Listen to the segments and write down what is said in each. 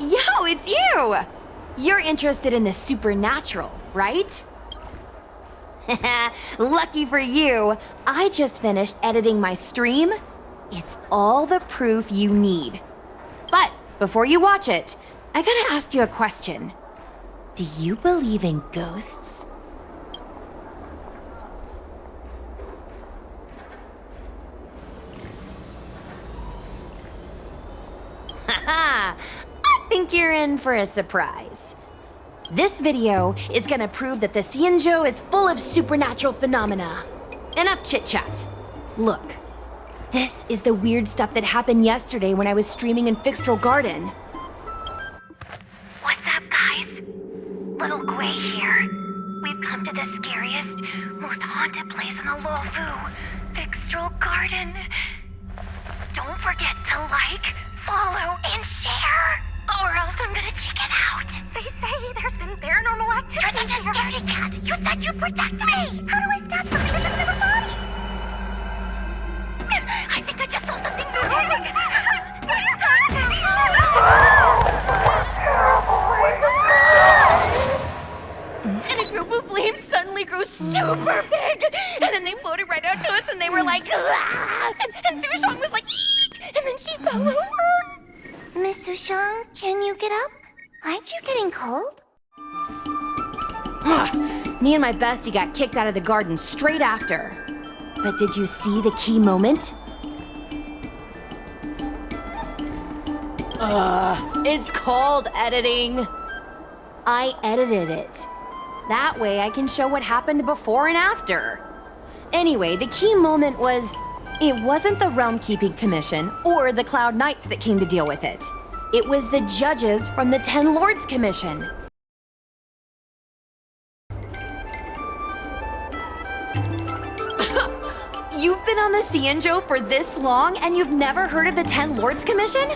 Yo, it's you! You're interested in the supernatural, right? Lucky for you, I just finished editing my stream. It's all the proof you need. But before you watch it, I gotta ask you a question. Do you believe in ghosts? Haha! I think you're in for a surprise. This video is gonna prove that the Xianzhou is full of supernatural phenomena. Enough chit-chat. Look, this is the weird stuff that happened yesterday when I was streaming in Fixtral Garden. What's up, guys? Little Gui here. We've come to the scariest, most haunted place in the Huohuo, Fixtral Garden. Don't forget to like, follow, and share, or else I'm gonna chicken out. They say there's been paranormal activity. You're such a scaredy cat. You said you'd protect me. How do I stop something that's in my body? I think I just saw something moving. And a group of flames suddenly grew super big, and then they floated right out to us, and they were like, ah! And Sushong was like, eek! And then she fell over. Miss Sushong, can you get up? Aren't you getting cold? Ugh. Me and my bestie got kicked out of the garden straight after. But did you see the key moment? It's called editing. I edited it. That way I can show what happened before and after. Anyway, the key moment was, it wasn't the Realm Keeping Commission or the Cloud Knights that came to deal with it. It was the judges from the Ten Lords Commission. You've been on the Xianzhou for this long and you've never heard of the Ten Lords Commission?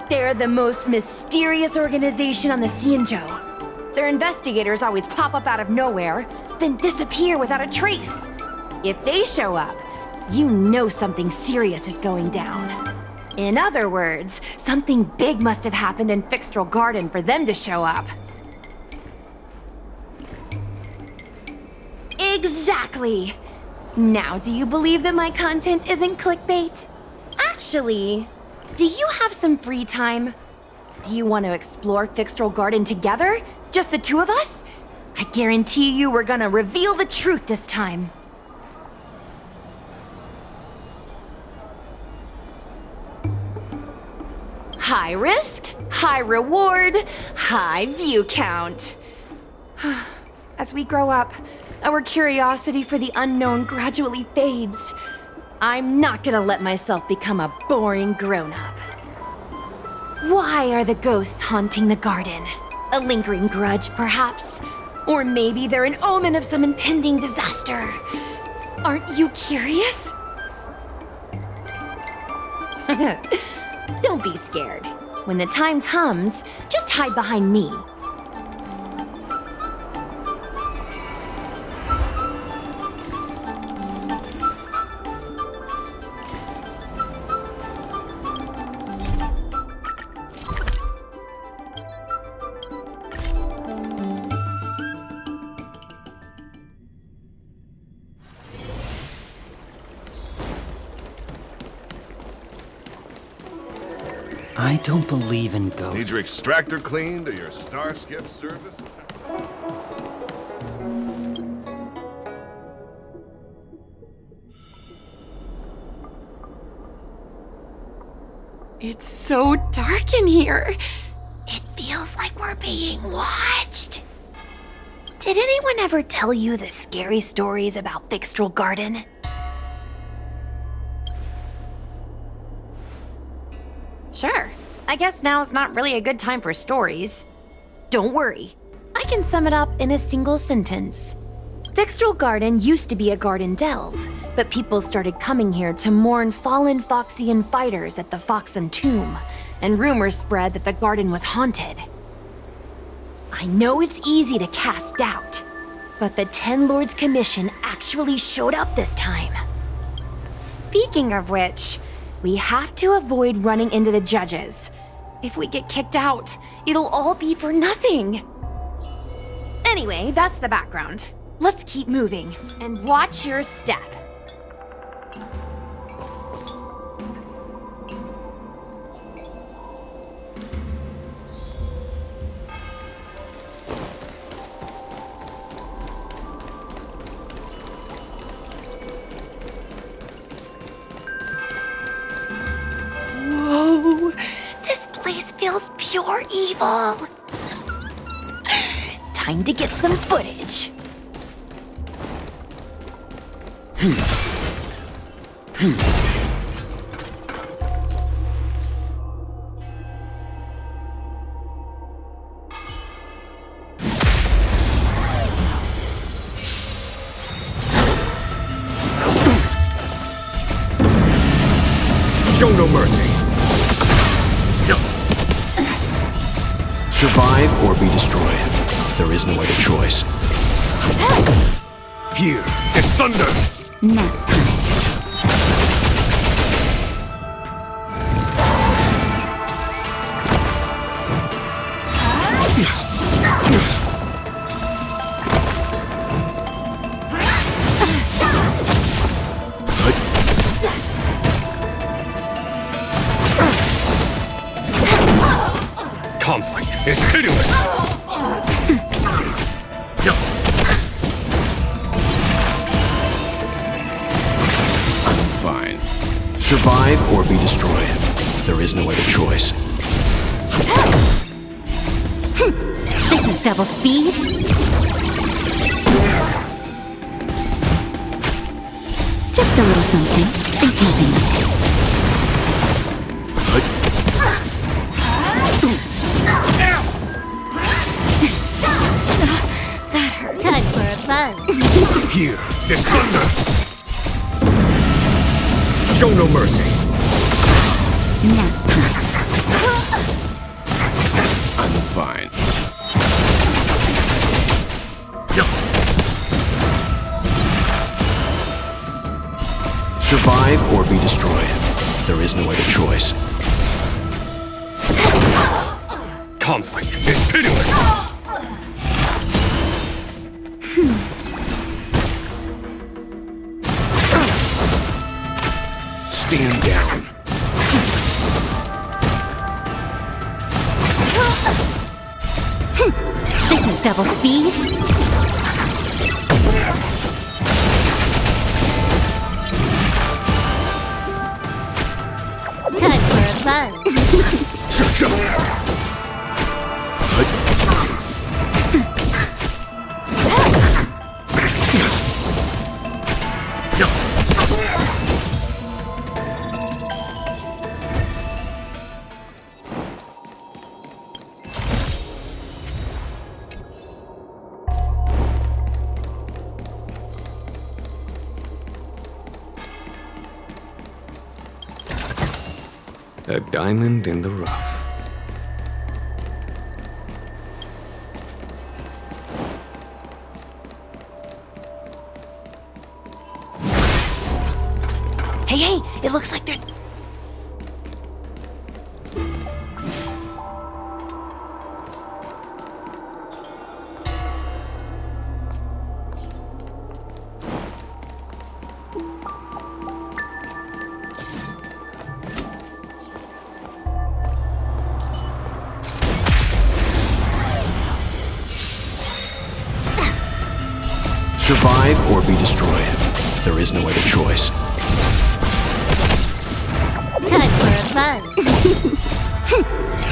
They're the most mysterious organization on the Xianzhou. Their investigators always pop up out of nowhere, then disappear without a trace. If they show up, you know something serious is going down. In other words, something big must have happened in Fixtral Garden for them to show up. Exactly! Now, do you believe that my content isn't clickbait? Actually, do you have some free time? Do you want to explore Fixtral Garden together? Just the two of us? I guarantee you we're gonna reveal the truth this time. High risk, high reward, high view count. As we grow up, our curiosity for the unknown gradually fades. I'm not gonna let myself become a boring grown-up. Why are the ghosts haunting the garden? A lingering grudge, perhaps? Or maybe they're an omen of some impending disaster. Aren't you curious? Don't be scared. When the time comes, just hide behind me. I don't believe in ghosts. Need your extractor cleaned or your Starskip service? It's so dark in here. It feels like we're being watched. Did anyone ever tell you the scary stories about Fixtral Garden? Sure. I guess now's not really a good time for stories. Don't worry. I can sum it up in a single sentence. Fixtral Garden used to be a garden delve, but people started coming here to mourn fallen Foxian fighters at the Foxen tomb, and rumors spread that the garden was haunted. I know it's easy to cast doubt, but the Ten Lords Commission actually showed up this time. Speaking of which, we have to avoid running into the judges. If we get kicked out, it'll all be for nothing. Anyway, that's the background. Let's keep moving and watch your step. Whoa! This place feels pure evil. Time to get some footage. Show no mercy. Survive or be destroyed. There is no other choice. Here, it's thunder. Nap time. Conflict is hideous. Fine. Survive or be destroyed. There is no other choice. This is double speed. Just a little something. Think nothing of it. Time for a buzz. Here, it's thunder. Show no mercy. Nap time. I'm fine. Survive or be destroyed. There is no other choice. Conflict is pitiless. Stand down. This is double speed. Time for a buzz. A diamond in the rough. Hey, it looks like they're... Survive or be destroyed. There is no other choice. Time for a buzz.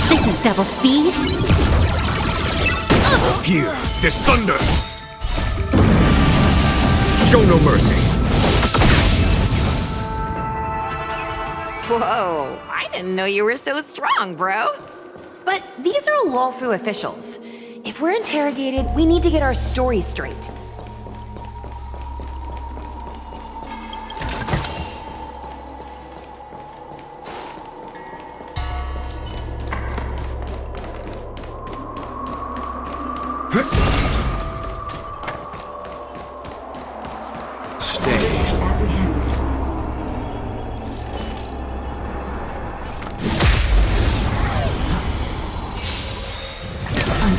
This is double speed. Here, it's thunder. Show no mercy. Whoa, I didn't know you were so strong, bro. But these are Luofu officials. If we're interrogated, we need to get our story straight.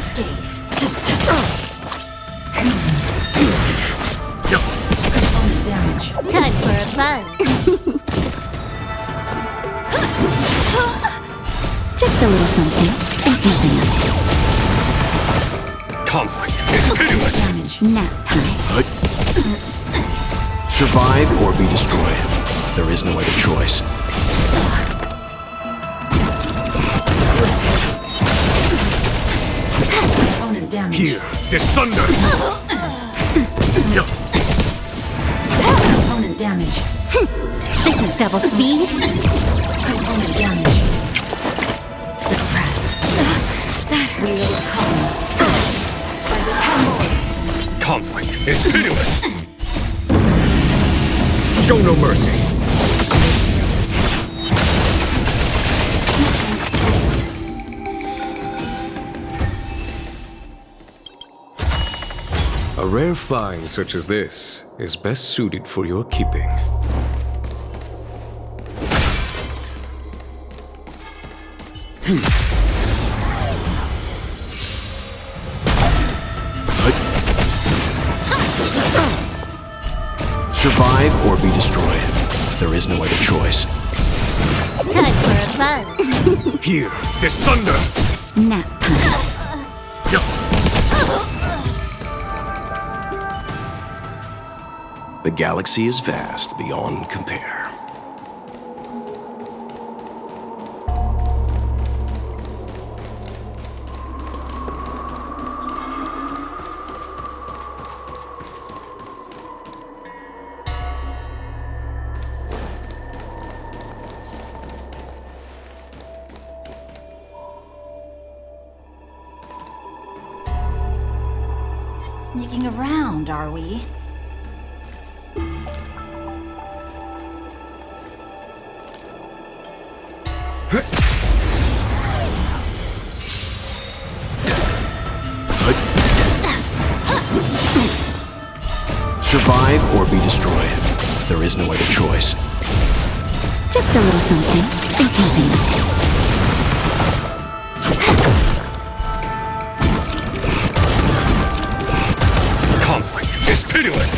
unscathed. Component damage. Time for a buzz. Just a little something, and nothing else. Conflict is pitiless. Damage. Nap time. Survive or be destroyed. There is no other choice. Component damage. Here, this thunder. Component damage. This is double speed. Component damage. Suppress. Wheel come. Conflict is pitiless. Show no mercy. A rare find such as this is best suited for your keeping. Survive or be destroyed. There is no other choice. Time for a buzz. Here, this thunder. Nap time. The galaxy is vast beyond compare. Sneaking around, are we? Survive or be destroyed. There is no other choice. Just a little something, and nothing else. Conflict is pitiless.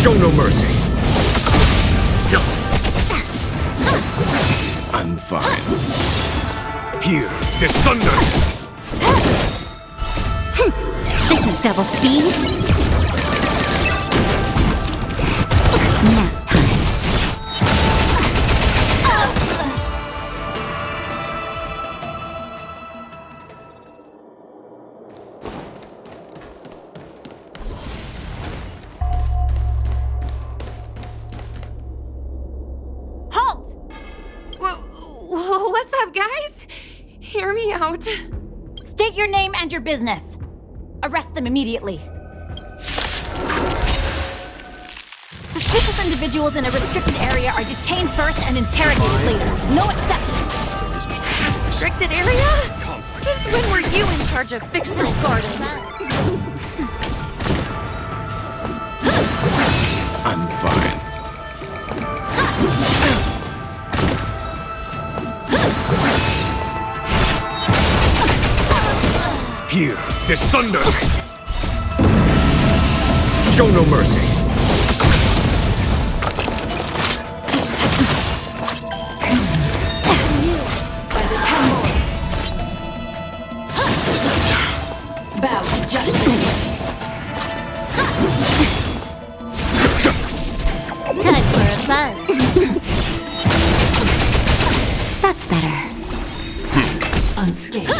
Show no mercy. I'm fine. Here, this thunder. This is double speed. Nap time. Halt! What's up, guys? Hear me out. State your name and your business. Arrest them immediately. Suspicious individuals in a restricted area are detained first and interrogated later. No exceptions. There is no other choice. Restricted area? Since when were you in charge of Fictional Garden? I'm fine. Here, this thunder! Show no mercy! By the 10 lords. Bow to justice. Time for a buzz. That's better. Unscathed.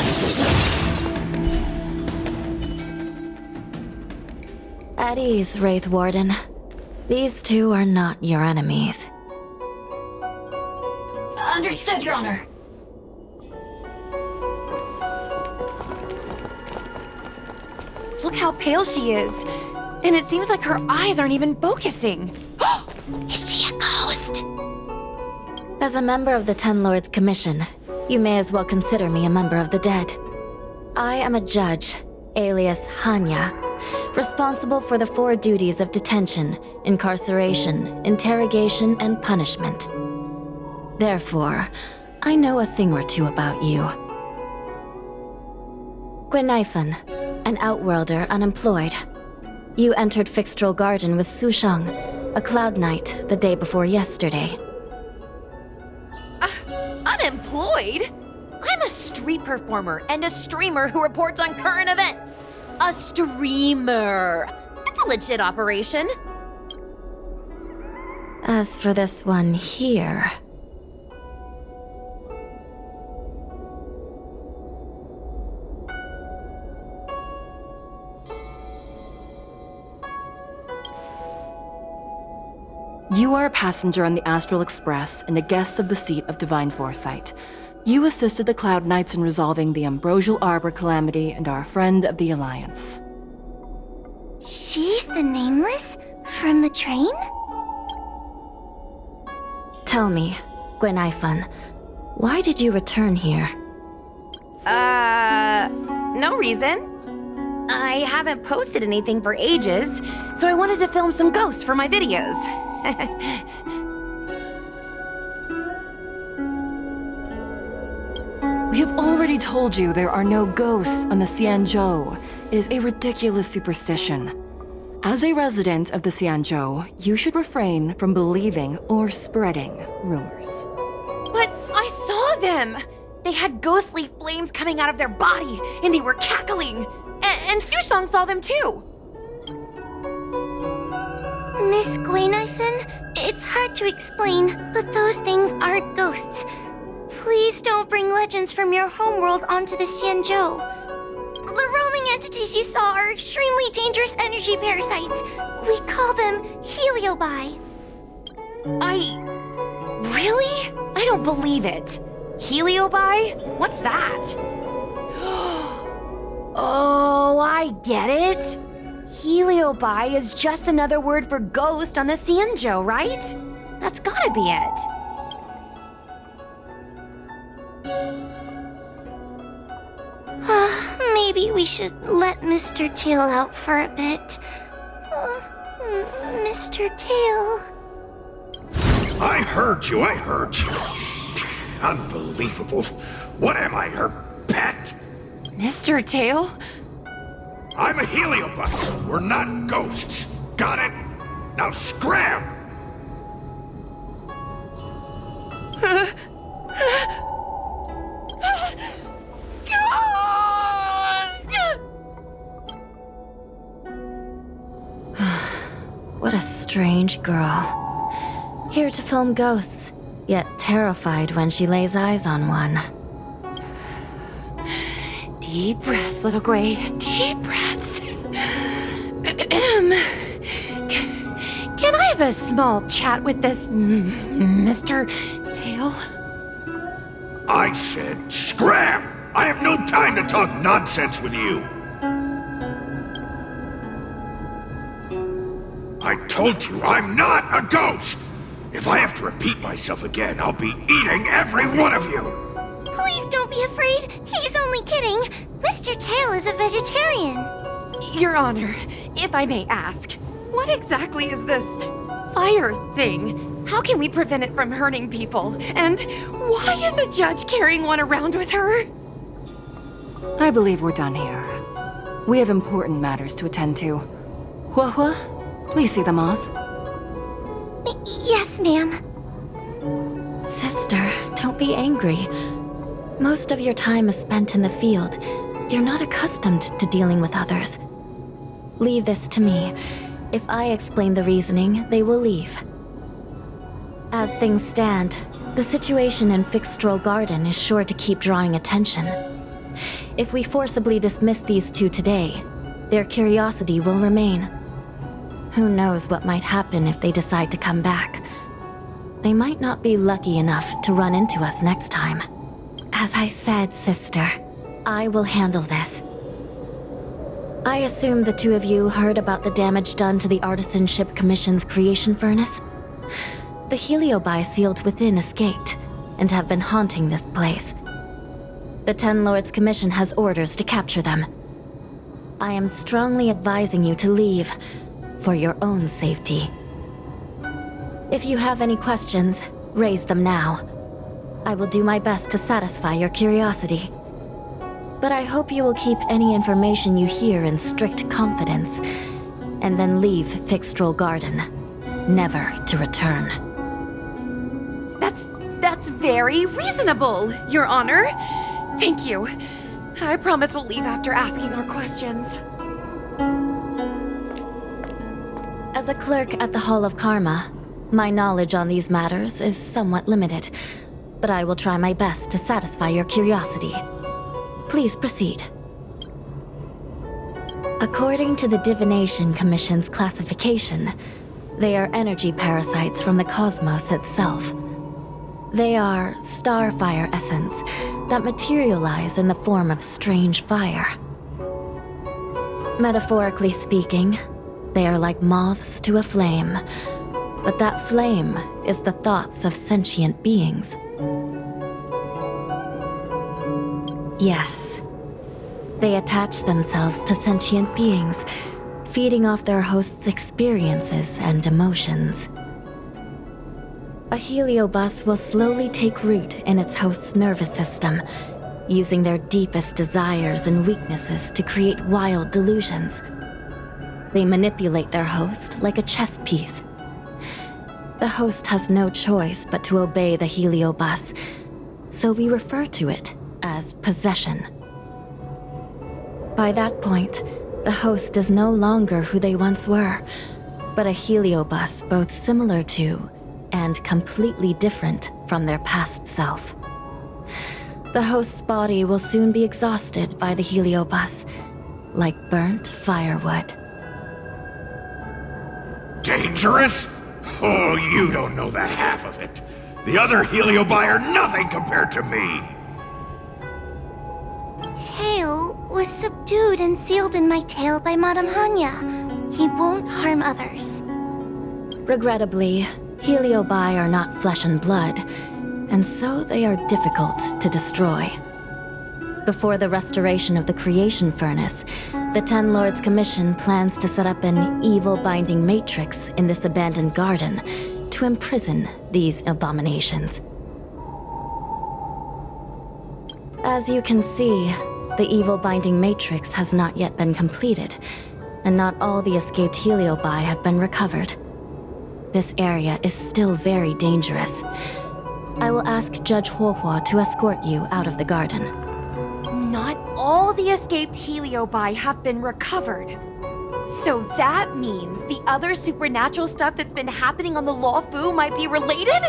At ease, Wraith Warden. These two are not your enemies. Understood, Your Honor. Look how pale she is. And it seems like her eyes aren't even focusing. Is she a ghost? As a member of the Ten Lords Commission, you may as well consider me a member of the dead. I am a judge, alias Hanya, responsible for the 4 duties of detention, incarceration, interrogation, and punishment. Therefore, I know a thing or two about you. Gwenifan, an outworlder unemployed. You entered Fixtral Garden with Sushang, a Cloud Knight, the day before yesterday. Unemployed? I'm a street performer and a streamer who reports on current events. A streamer. It's a legit operation. As for this one here... You are a passenger on the Astral Express and a guest of the seat of Divine Foresight. You assisted the Cloud Knights in resolving the Ambrosial Arbor calamity and are a friend of the Alliance. She's the Nameless? From the train? Tell me, Gwenifan, why did you return here? No reason. I haven't posted anything for ages, so I wanted to film some ghosts for my videos. We have already told you there are no ghosts on the Xianzhou. It is a ridiculous superstition. As a resident of the Xianzhou, you should refrain from believing or spreading rumors. But I saw them! They had ghostly flames coming out of their body, and they were cackling! And Sushang saw them too! Miss Gwenifan, it's hard to explain, but those things aren't ghosts. Please don't bring legends from your homeworld onto the Xianzhou. The roaming entities you saw are extremely dangerous energy parasites. We call them Heliobi. Really? I don't believe it. Heliobi? What's that? Oh, I get it. Heliobi is just another word for ghost on the Xianzhou, right? That's gotta be it. Maybe we should let Mr. Tail out for a bit. Mr. Tail. I heard you. Unbelievable. What am I, her pet? Mr. Tail? I'm a Heliobot. We're not ghosts. Got it? Now scram! What a strange girl. Here to film ghosts, yet terrified when she lays eyes on one. Deep breaths, little Gray. Deep breaths. Can I have a small chat with this Mr. Tail? I said scram! I have no time to talk nonsense with you. I told you I'm not a ghost! If I have to repeat myself again, I'll be eating every one of you! Please don't be afraid. He's only kidding. Mr. Tail is a vegetarian. Your Honor, if I may ask, what exactly is this fire thing? How can we prevent it from hurting people? And why is a judge carrying one around with her? I believe we're done here. We have important matters to attend to. Huohuo, please see them off. Yes, ma'am. Sister, don't be angry. Most of your time is spent in the field. You're not accustomed to dealing with others. Leave this to me. If I explain the reasoning, they will leave. As things stand, the situation in Fixstrol Garden is sure to keep drawing attention. If we forcibly dismiss these two today, their curiosity will remain. Who knows what might happen if they decide to come back. They might not be lucky enough to run into us next time. As I said, sister, I will handle this. I assume the two of you heard about the damage done to the Artisanship Commission's creation furnace? The Heliobi sealed within escaped, and have been haunting this place. The Ten Lords Commission has orders to capture them. I am strongly advising you to leave, for your own safety. If you have any questions, raise them now. I will do my best to satisfy your curiosity. But I hope you will keep any information you hear in strict confidence, and then leave Fixstrol Garden, never to return. That's very reasonable, Your Honor. Thank you. I promise we'll leave after asking our questions. As a clerk at the Hall of Karma, my knowledge on these matters is somewhat limited, but I will try my best to satisfy your curiosity. Please proceed. According to the Divination Commission's classification, they are energy parasites from the cosmos itself. They are starfire essence that materialize in the form of strange fire. Metaphorically speaking, they are like moths to a flame, but that flame is the thoughts of sentient beings. Yes. They attach themselves to sentient beings, feeding off their host's experiences and emotions. A heliobus will slowly take root in its host's nervous system, using their deepest desires and weaknesses to create wild delusions. They manipulate their host like a chess piece. The host has no choice but to obey the heliobus, so we refer to it as possession. By that point, the host is no longer who they once were, but a heliobus both similar to and completely different from their past self. The host's body will soon be exhausted by the heliobus, like burnt firewood. Dangerous? Oh, you don't know the half of it. The other Heliobi are nothing compared to me. Tail was subdued and sealed in my tail by Madame Hanya. He won't harm others. Regrettably, Heliobi are not flesh and blood, and so they are difficult to destroy. Before the restoration of the creation furnace, the Ten Lords Commission plans to set up an evil binding matrix in this abandoned garden to imprison these abominations. As you can see, the evil binding matrix has not yet been completed, and not all the escaped Heliobi have been recovered. This area is still very dangerous. I will ask Judge Huohuo to escort you out of the garden. Not all the escaped Heliobi have been recovered. So that means the other supernatural stuff that's been happening on the Luofu might be related?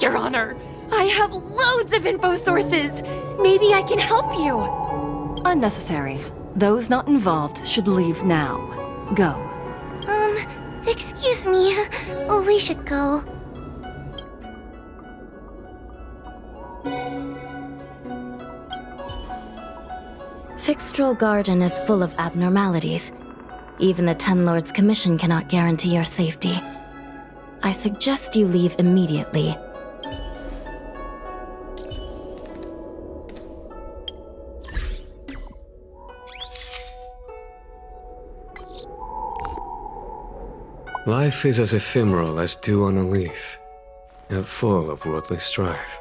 Your Honor, I have loads of info sources. Maybe I can help you. Unnecessary. Those not involved should leave now. Go. Excuse me. Oh, we should go. Fixstrol Garden is full of abnormalities. Even the Ten Lords' Commission cannot guarantee your safety. I suggest you leave immediately. Life is as ephemeral as dew on a leaf, and full of worldly strife.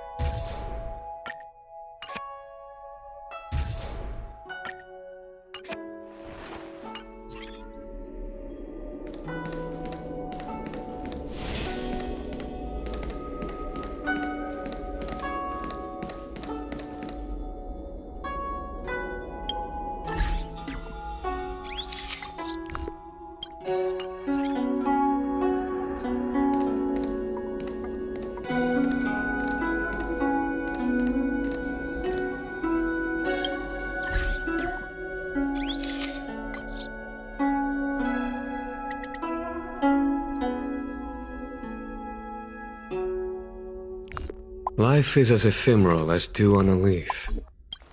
Life is as ephemeral as dew on a leaf,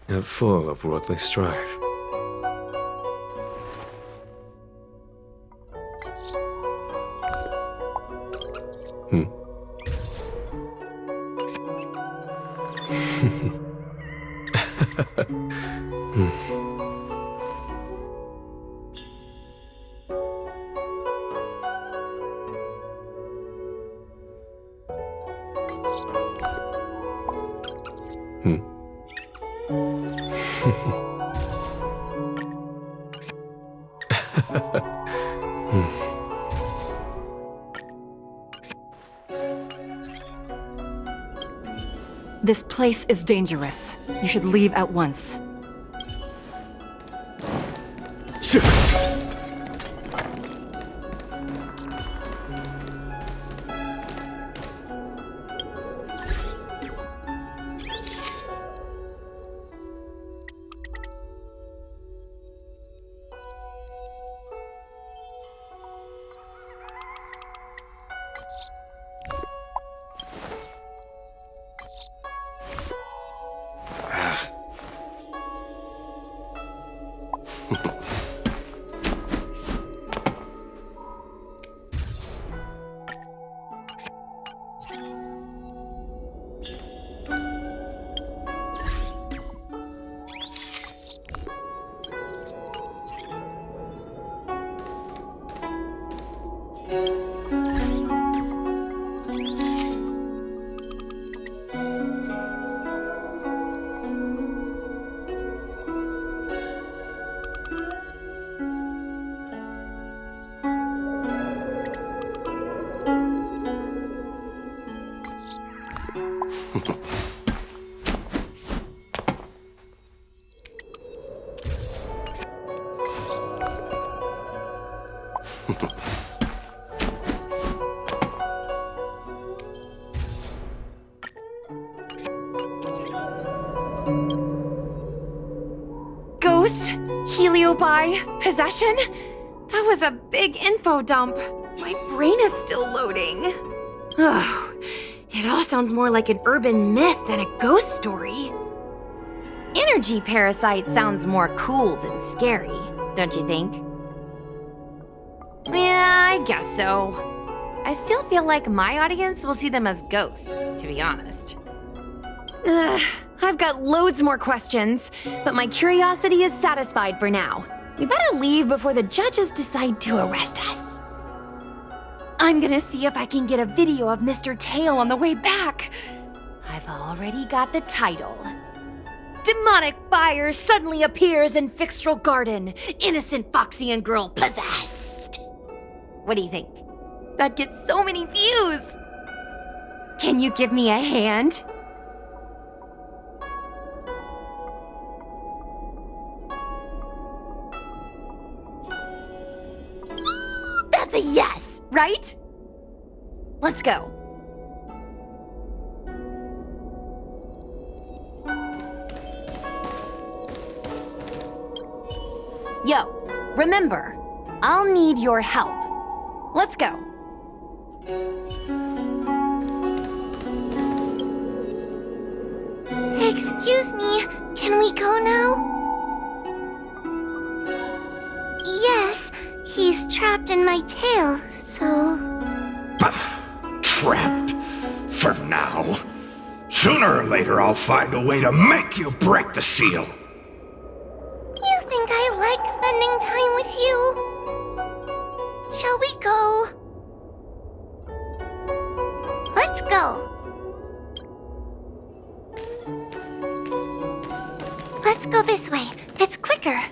and full of worldly strife. This place is dangerous. You should leave at once. Ghosts? Heliobi? Possession? That was a big info dump. My brain is still loading. Oh, it all sounds more like an urban myth than a ghost story. Energy parasite sounds more cool than scary, don't you think? Yeah, I guess so. I still feel like my audience will see them as ghosts, to be honest. Ugh, I've got loads more questions, but my curiosity is satisfied for now. We better leave before the judges decide to arrest us. I'm gonna see if I can get a video of Mr. Tail on the way back. I've already got the title. Demonic fire suddenly appears in Fixtral Garden. Innocent Foxian girl possessed. What do you think? That gets so many views. Can you give me a hand? That's a yes, right? Let's go. Yo, remember, I'll need your help. Let's go. Excuse me, can we go now? Yes, trapped in my tail, so... Trapped. For now. Sooner or later I'll find a way to make you break the seal. You think I like spending time with you? Shall we go? Let's go. Let's go this way. It's quicker.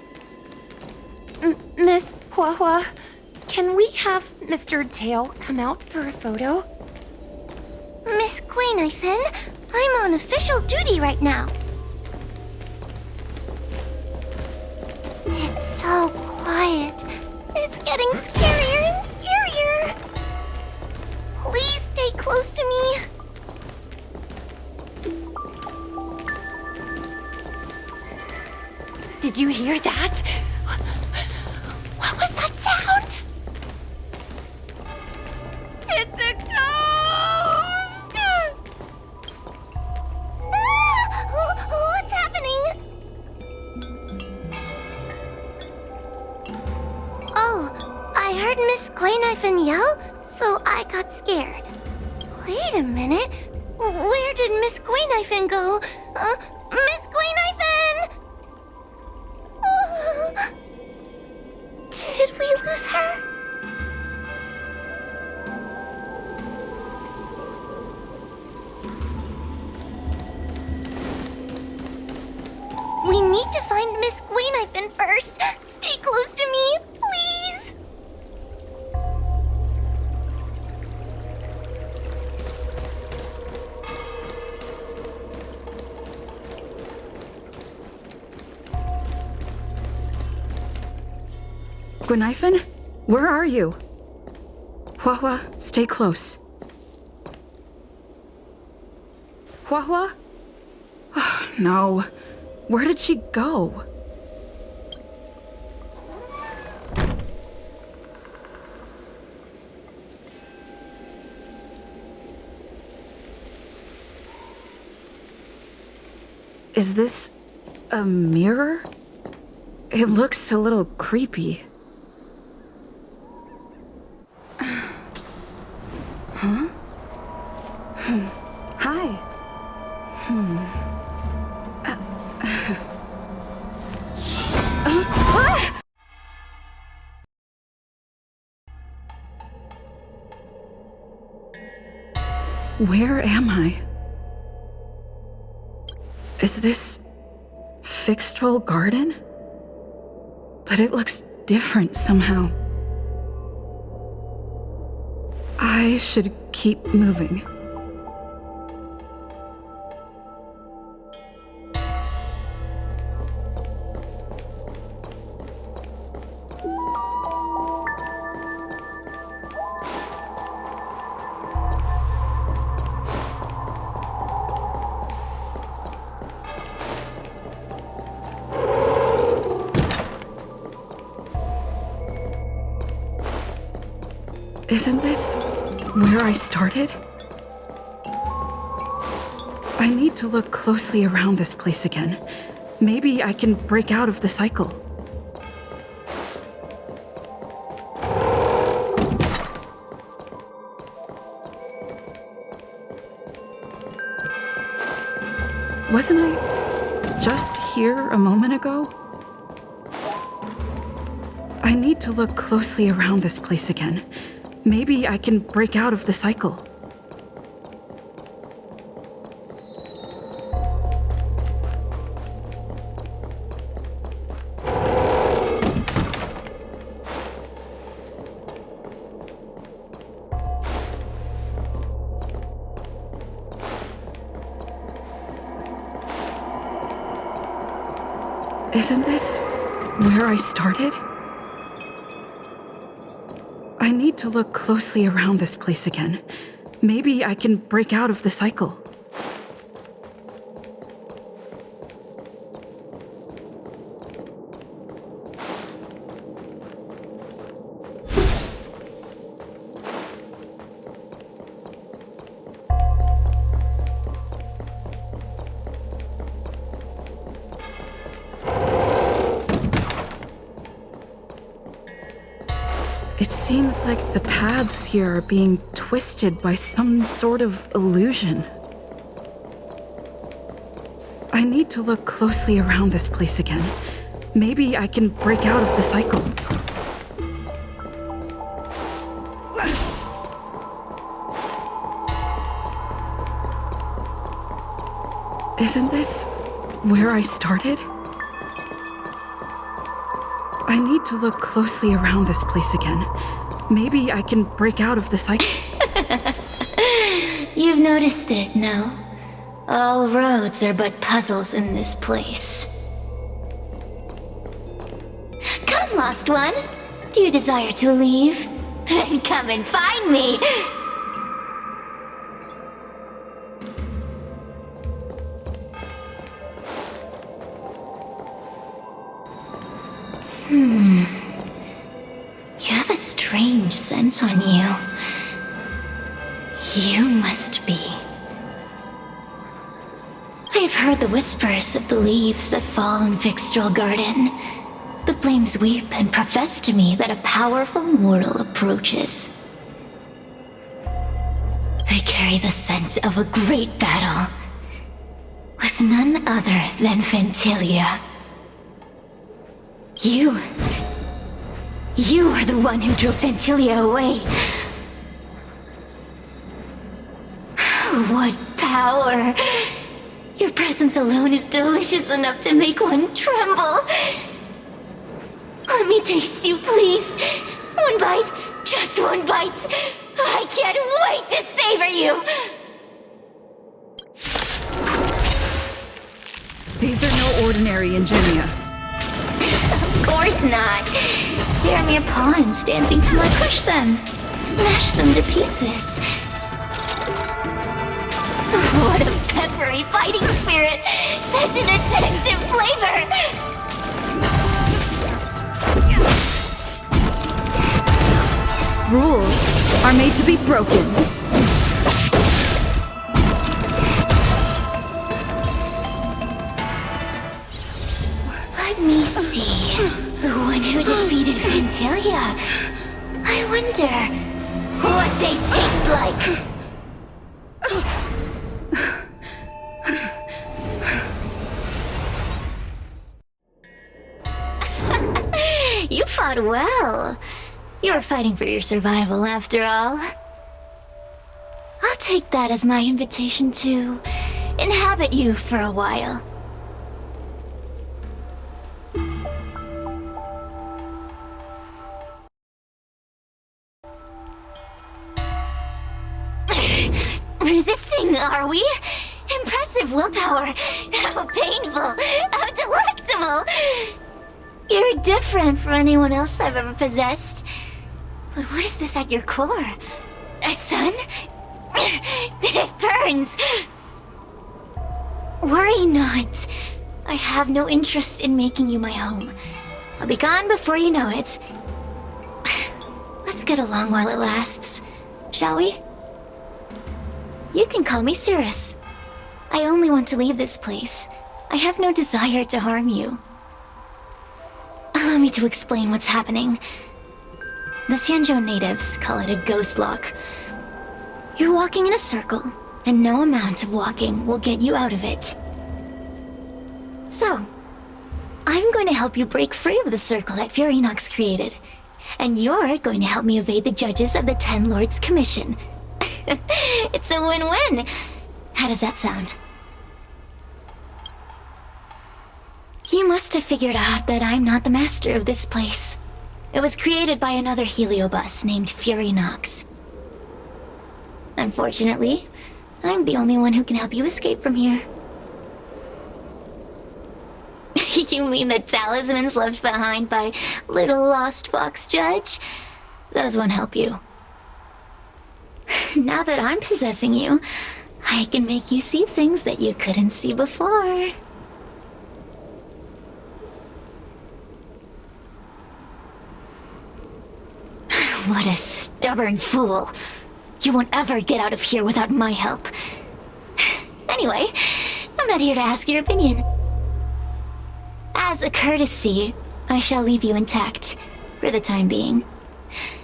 Miss Huohuo, can we have Mr. Tail come out for a photo? Miss Guinevere, I'm on official duty right now. It's so quiet. It's getting scarier and scarier. Please stay close to me. Did you hear that? What was that sound? It's a ghost! What's happening? Oh, I heard Miss Guinevere yell, so I got scared. Wait a minute. Where did Miss Guinevere go? Miss Guinevere! Did we lose her? We need to find Miss Guinevere first. Stay close to me, please. Guinevere? Where are you? Huohuo, stay close. Huohuo? Oh, no. Where did she go? Is this a mirror? It looks a little creepy. Huh? Hi. Where am I? Is this Fixed-Roll Garden? But it looks different somehow. I should keep moving. Isn't this where I started? I need to look closely around this place again. Maybe I can break out of the cycle. Wasn't I just here a moment ago? I need to look closely around this place again. Maybe I can break out of the cycle. Isn't this where I started? I need to look closely around this place again. Maybe I can break out of the cycle. seems like the paths here are being twisted by some sort of illusion. I need to look closely around this place again. Maybe I can break out of the cycle. Isn't this where I started? I need to look closely around this place again. Maybe I can break out of the cycle. You've noticed it, no? All roads are but puzzles in this place. Come, lost one. Do you desire to leave? Then come and find me. You have a strange scent on you. You must be. I have heard the whispers of the leaves that fall in Fixtral Garden. The flames weep and profess to me that a powerful mortal approaches. They carry the scent of a great battle with none other than Ventilia. You are the one who drove Ventilia away. What power! Your presence alone is delicious enough to make one tremble. Let me taste you, please. One bite, just one bite. I can't wait to savor you. These are no ordinary ingenia. Of course not. They are mere pawns dancing till I crush them. Smash them to pieces. What a peppery fighting spirit! Such an addictive flavor! Rules are made to be broken. Let me see. The one who defeated Ventilia. I wonder what they taste like. You fought well. You were fighting for your survival, after all. I'll take that as my invitation to inhabit you for a while. Resisting, are we? Impressive willpower. How painful. How delectable. You're different from anyone else I've ever possessed. But what is this at your core? A sun? It burns. Worry not. I have no interest in making you my home. I'll be gone before you know it. Let's get along while it lasts, shall we? You can call me Cirrus. I only want to leave this place. I have no desire to harm you. Allow me to explain what's happening. The Xianzhou natives call it a ghost lock. You're walking in a circle, and no amount of walking will get you out of it. So, I'm going to help you break free of the circle that Furinox created. And you're going to help me evade the judges of the Ten Lords Commission. It's a win-win. How does that sound? You must have figured out that I'm not the master of this place. It was created by another heliobus named Furinox. Unfortunately, I'm the only one who can help you escape from here. You mean the talismans left behind by little lost fox judge? Those won't help you. Now that I'm possessing you, I can make you see things that you couldn't see before. What a stubborn fool. You won't ever get out of here without my help. Anyway, I'm not here to ask your opinion. As a courtesy, I shall leave you intact, for the time being.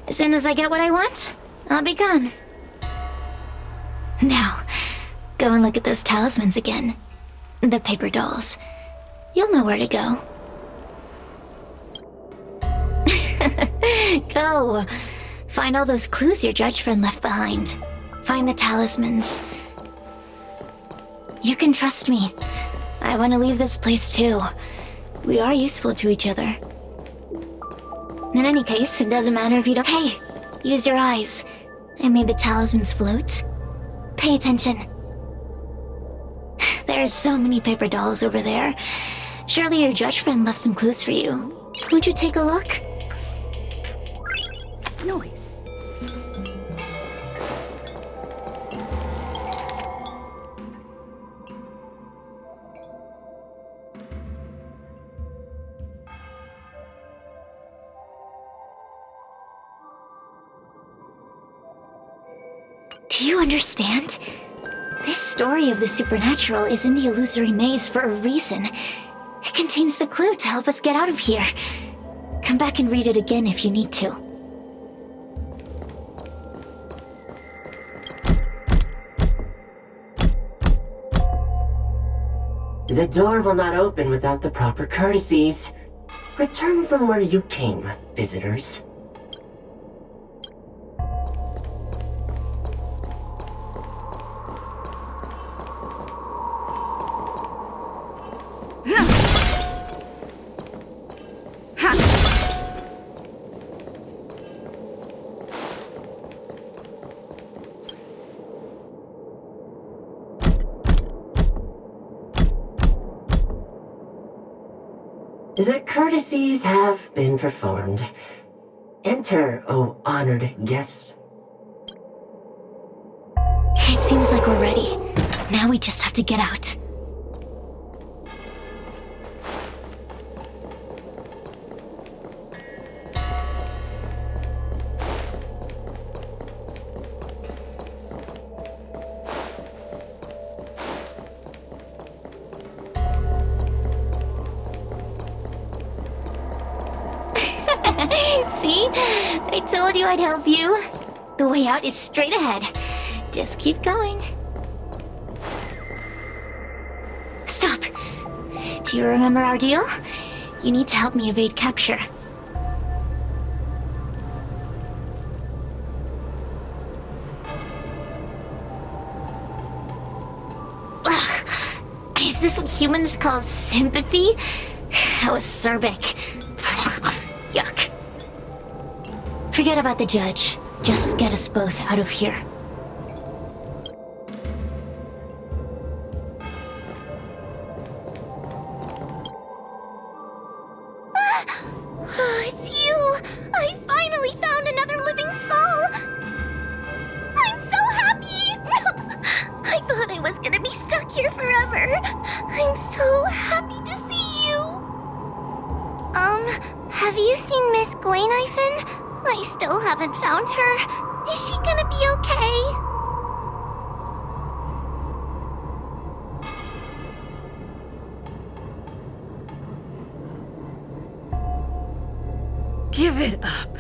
As soon as I get what I want, I'll be gone. Now, go and look at those talismans again. The paper dolls. You'll know where to go. Go! Find all those clues your judge friend left behind. Find the talismans. You can trust me. I want to leave this place too. We are useful to each other. In any case, it doesn't matter if you don't— Hey! Use your eyes. I made the talismans float. Pay attention. There are so many paper dolls over there. Surely your judge friend left some clues for you. Won't you take a look? Noise. Do you understand? This story of the supernatural is in the illusory maze for a reason. It contains the clue to help us get out of here. Come back and read it again if you need to. The door will not open without the proper courtesies. Return from where you came, visitors. The courtesies have been performed. Enter, O honored guests. It seems like we're ready. Now we just have to get out. See? I told you I'd help you. The way out is straight ahead. Just keep going. Stop. Do you remember our deal? You need to help me evade capture. Ugh. Is this what humans call sympathy? How acerbic. Yuck. Forget about the judge. Just get us both out of here. It's you! I finally found another living soul! I'm so happy! I thought I was gonna be stuck here forever. I'm so happy to see you. Have you seen Miss Gwayniphin? I still haven't found her. Is she gonna be okay? Give it up.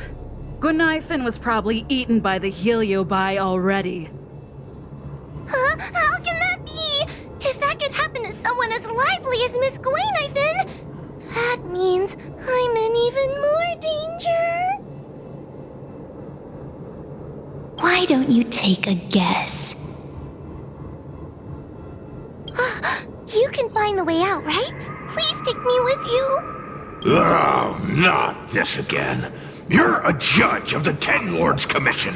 Gwayniphin was probably eaten by the Heliobi already. Huh? How can that be? If that could happen to someone as lively as Miss Gwayniphin, that means I'm in even more danger. Why don't you take a guess? You can find the way out, right? Please take me with you. Oh, not this again. You're a judge of the Ten Lords Commission.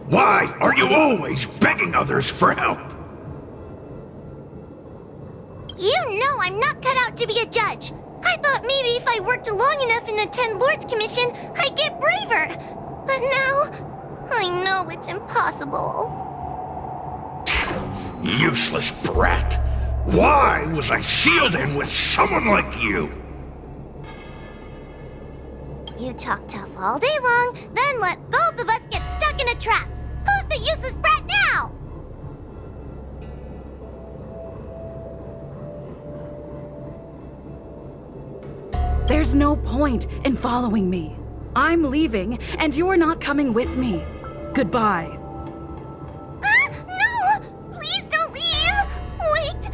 Why are you always begging others for help? You know I'm not cut out to be a judge. I thought maybe if I worked long enough in the Ten Lords Commission, I'd get braver. But now, I know it's impossible. Useless brat. Why was I sealed in with someone like you? You talk tough all day long, then let both of us get stuck in a trap. Who's the useless brat now? There's no point in following me. I'm leaving, and you're not coming with me. Goodbye. No! Please don't leave! Wait,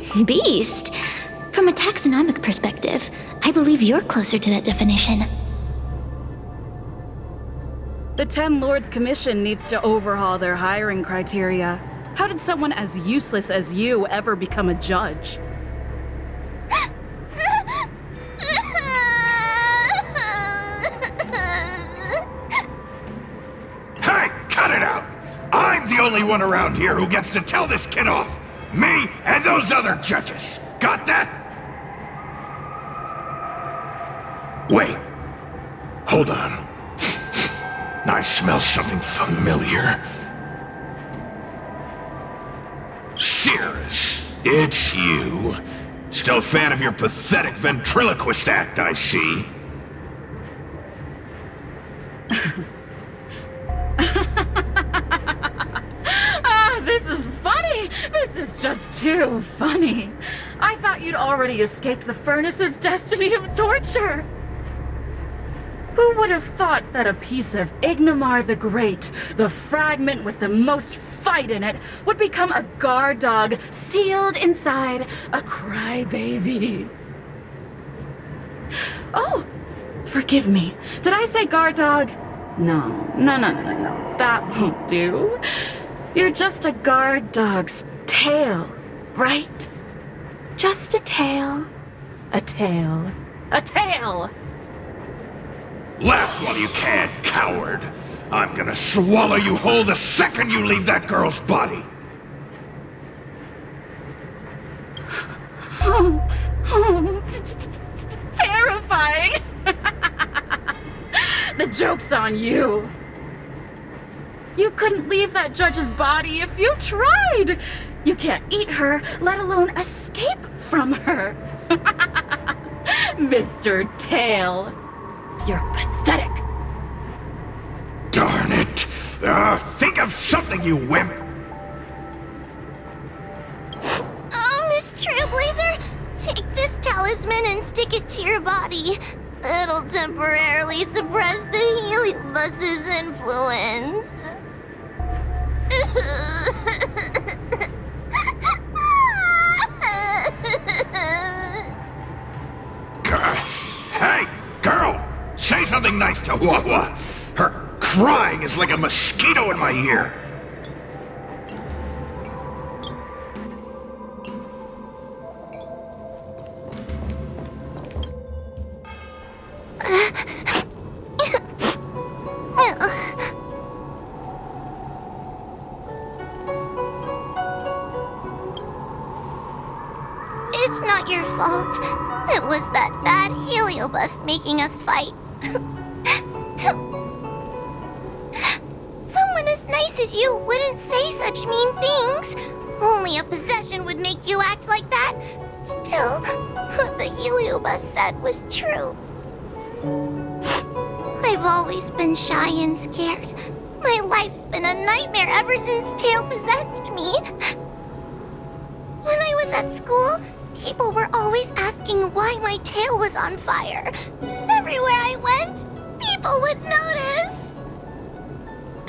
please! Beast? From a taxonomic perspective, I believe you're closer to that definition. The Ten Lords Commission needs to overhaul their hiring criteria. How did someone as useless as you ever become a judge? Hey, cut it out! I'm the only one around here who gets to tell this kid off. Me and those other judges. Got that? Wait. Hold on. I smell something familiar. Cirrus, it's you. Still a fan of your pathetic ventriloquist act, I see. This is funny! This is just too funny. I thought you'd already escaped the furnace's destiny of torture. Who would have thought that a piece of Ignamar the Great, the fragment with the most fight in it, would become a guard dog sealed inside a crybaby? Oh, forgive me. Did I say guard dog? No. That won't do. You're just a guard dog's tail, right? Just a tail. A tail. A tail! Laugh while you can, coward. I'm gonna swallow you whole the second you leave that girl's body. Terrifying! The joke's on you. You couldn't leave that judge's body if you tried. You can't eat her, let alone escape from her. Mr. Tail, you're pathetic. Darn it. Think of something, you wimp. Oh, Miss Trailblazer, take this talisman and stick it to your body. It'll temporarily suppress the Heliobus's influence. Hey, girl! Say something nice to Huohuo. Her crying is like a mosquito in my ear. It's not your fault. It was that bad Heliobus making us fight. Someone as nice as you wouldn't say such mean things. Only a possession would make you act like that. Still, what the Heliobus said was true. I've always been shy and scared. My life's been a nightmare ever since Tail possessed me. When I was at school, people were always asking why my tail was on fire. Everywhere I went, people would notice.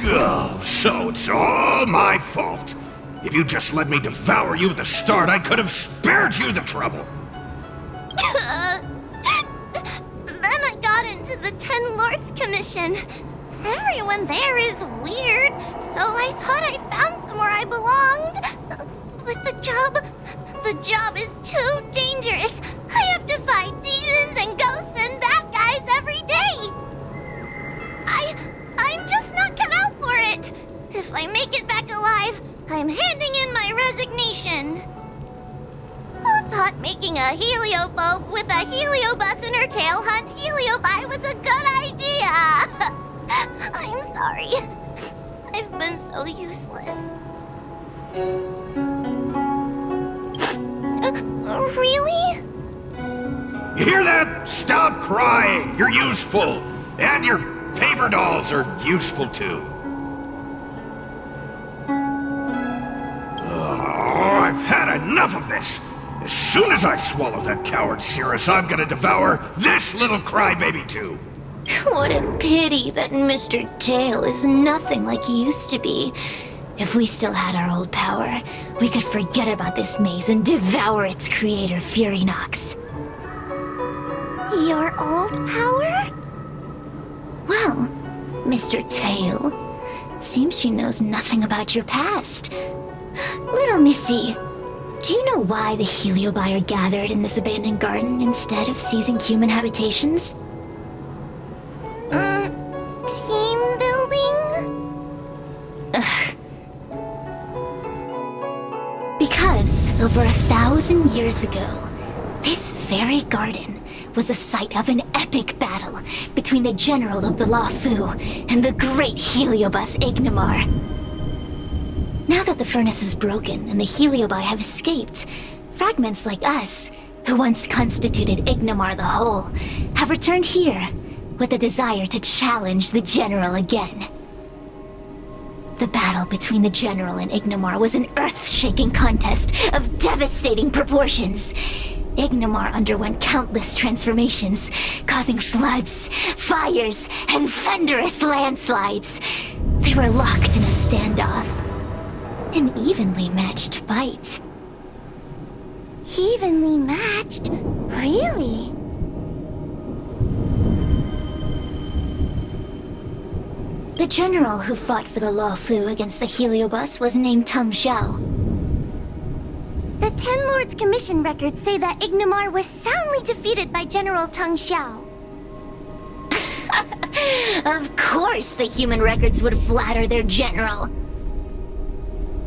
Oh, so it's all my fault. If you just let me devour you at the start, I could have spared you the trouble. Then I got into the Ten Lords Commission. Everyone there is weird, so I thought I'd found somewhere I belonged. But the job is too dangerous. I have to fight demons and ghosts and bad guys every day. I'm just not cut out for it. If I make it back alive, I'm handing in my resignation. Who thought making a heliophobe with a heliobus in her tail hunt heliobi was a good idea? I'm sorry. I've been so useless. Really? You hear that? Stop crying. You're useful. And your paper dolls are useful too. Oh, I've had enough of this. As soon as I swallow that coward Cirrus, I'm gonna devour this little crybaby too. What a pity that Mr. Tail is nothing like he used to be. If we still had our old power, we could forget about this maze and devour its creator, Furynox. Your old power? Well, Mr. Tail, seems she knows nothing about your past. Little Missy, do you know why the Heliobi are gathered in this abandoned garden instead of seizing human habitations? Team building? Because over 1,000 years ago, this very garden was the site of an epic battle between the general of the Luofu and the great Heliobus Ignimar. Now that the furnace is broken and the Heliobi have escaped, fragments like us, who once constituted Ignimar the Whole, have returned here with the desire to challenge the general again. The battle between the general and Ignimar was an earth-shaking contest of devastating proportions. Ignimar underwent countless transformations, causing floods, fires, and thunderous landslides. They were locked in a standoff. An evenly matched fight. Evenly matched? Really? The general who fought for the Luofu against the Heliobus was named Teng Xiao. The Ten Lords Commission records say that Ignimar was soundly defeated by General Teng Xiao. Of course the human records would flatter their general.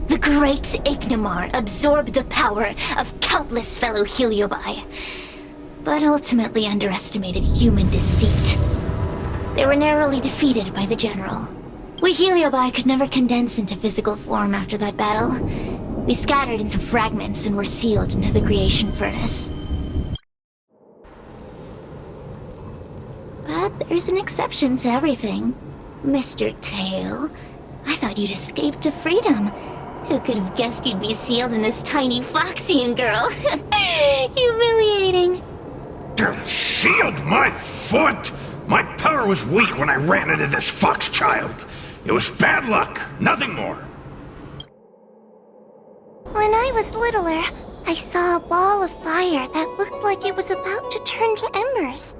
The great Ignimar absorbed the power of countless fellow Heliobi, but ultimately underestimated human deceit. They were narrowly defeated by the general. We Heliobi could never condense into physical form after that battle. We scattered into fragments and were sealed into the creation furnace. But there's an exception to everything. Mr. Tail, I thought you'd escaped to freedom. Who could have guessed you'd be sealed in this tiny Foxian girl? Humiliating. Sealed my foot? My power was weak when I ran into this fox child. It was bad luck, nothing more. When I was littler, I saw a ball of fire that looked like it was about to turn to embers.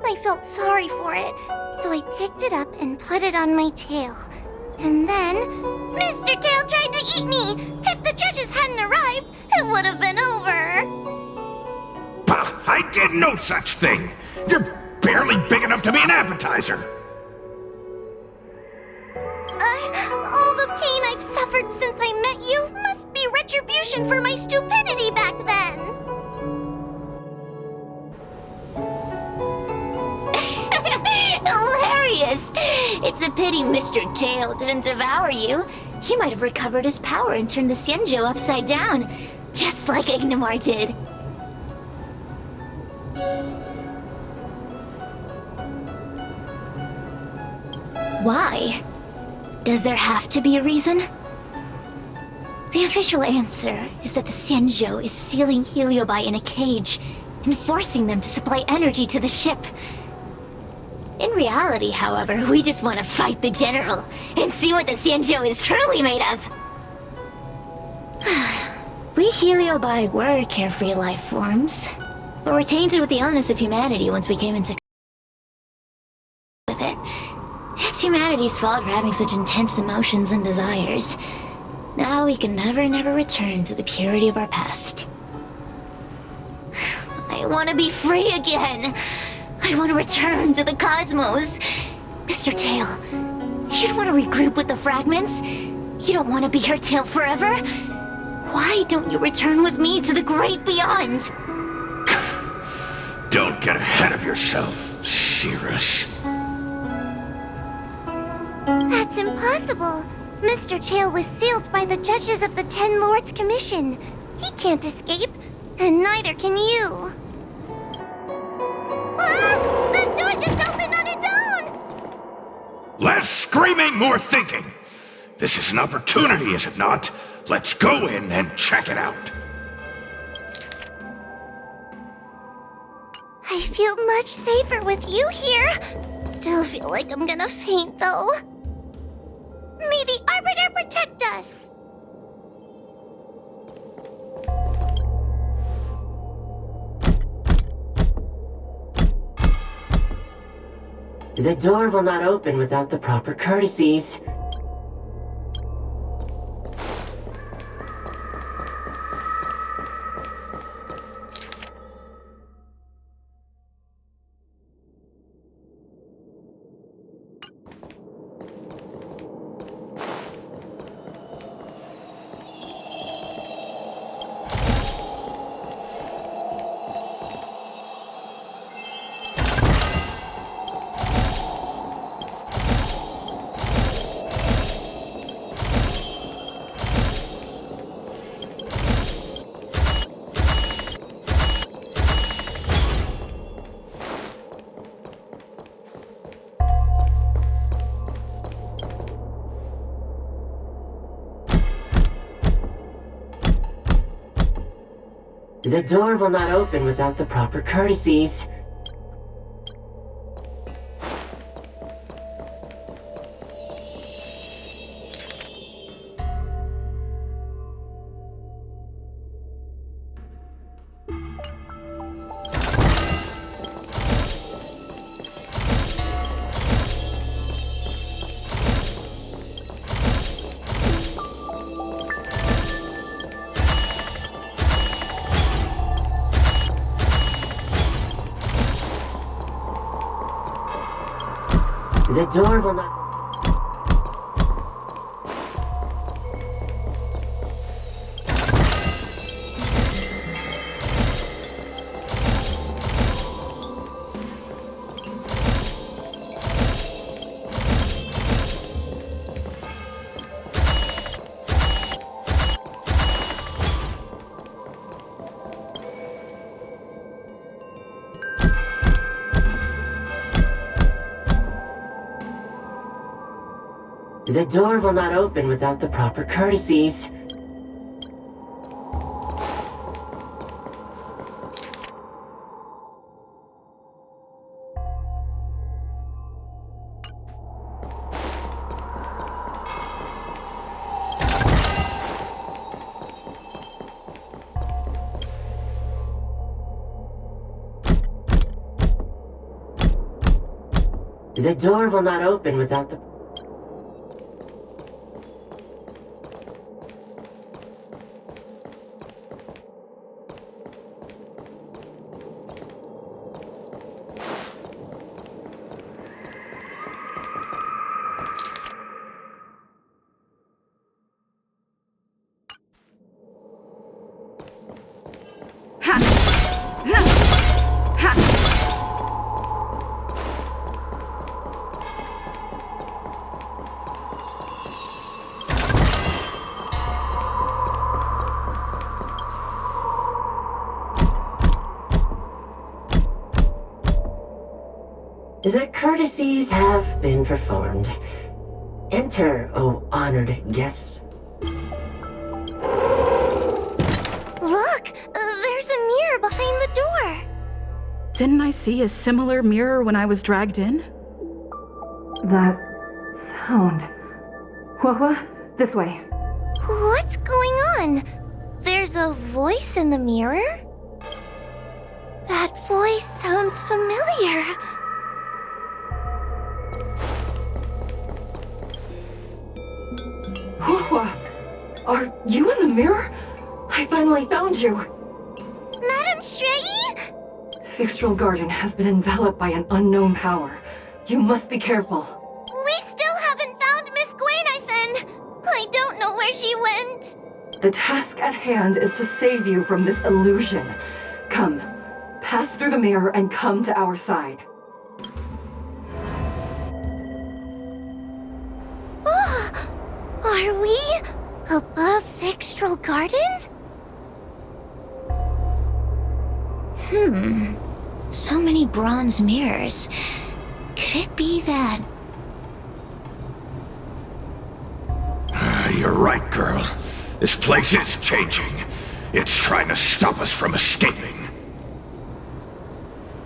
I felt sorry for it, so I picked it up and put it on my tail. And then, Mr. Tail tried to eat me! If the judges hadn't arrived, it would have been over! Bah, I did no such thing! You're barely big enough to be an appetizer! All the pain I've suffered since I met you must be retribution for my stupidity back then! Hilarious! It's a pity Mr. Tail didn't devour you. He might have recovered his power and turned the Xianzhou upside down, just like Ignimar did. Why? Does there have to be a reason? The official answer is that the Xianzhou is sealing Heliobi in a cage and forcing them to supply energy to the ship. In reality, however, we just want to fight the general and see what the Xianzhou is truly made of. We Heliobi were carefree life forms, but were tainted with the illness of humanity once we came into with it. It's humanity's fault for having such intense emotions and desires. Now we can never return to the purity of our past. I want to be free again. I want to return to the cosmos. Mr. Tail, you don't want to regroup with the fragments? You don't want to be her tail forever? Why don't you return with me to the great beyond? Don't get ahead of yourself, Cirrus. That's impossible. Mr. Tail was sealed by the judges of the Ten Lords Commission. He can't escape, and neither can you. Ah! The door just opened on its own! Less screaming, more thinking. This is an opportunity, is it not? Let's go in and check it out. Much safer with you here. Still feel like I'm gonna faint, though. May the Arbiter protect us! The door will not open without the proper courtesies. The door will not open without the proper courtesies. The door will not... The door will not open without the proper courtesies. The door will not open without the... The courtesies have been performed. Enter, O honored guests. Look! There's a mirror behind the door! Didn't I see a similar mirror when I was dragged in? That sound. Huohuo, this way. What's going on? There's a voice in the mirror? That voice sounds familiar. Huohuo, are you in the mirror? I finally found you. Madam Shrei? Fixtral Garden has been enveloped by an unknown power. You must be careful. We still haven't found Miss Gwainifin. I don't know where she went. The task at hand is to save you from this illusion. Come, pass through the mirror and come to our side. Are we above Fixtral Garden? So many bronze mirrors. Could it be that... You're right, girl. This place is changing. It's trying to stop us from escaping.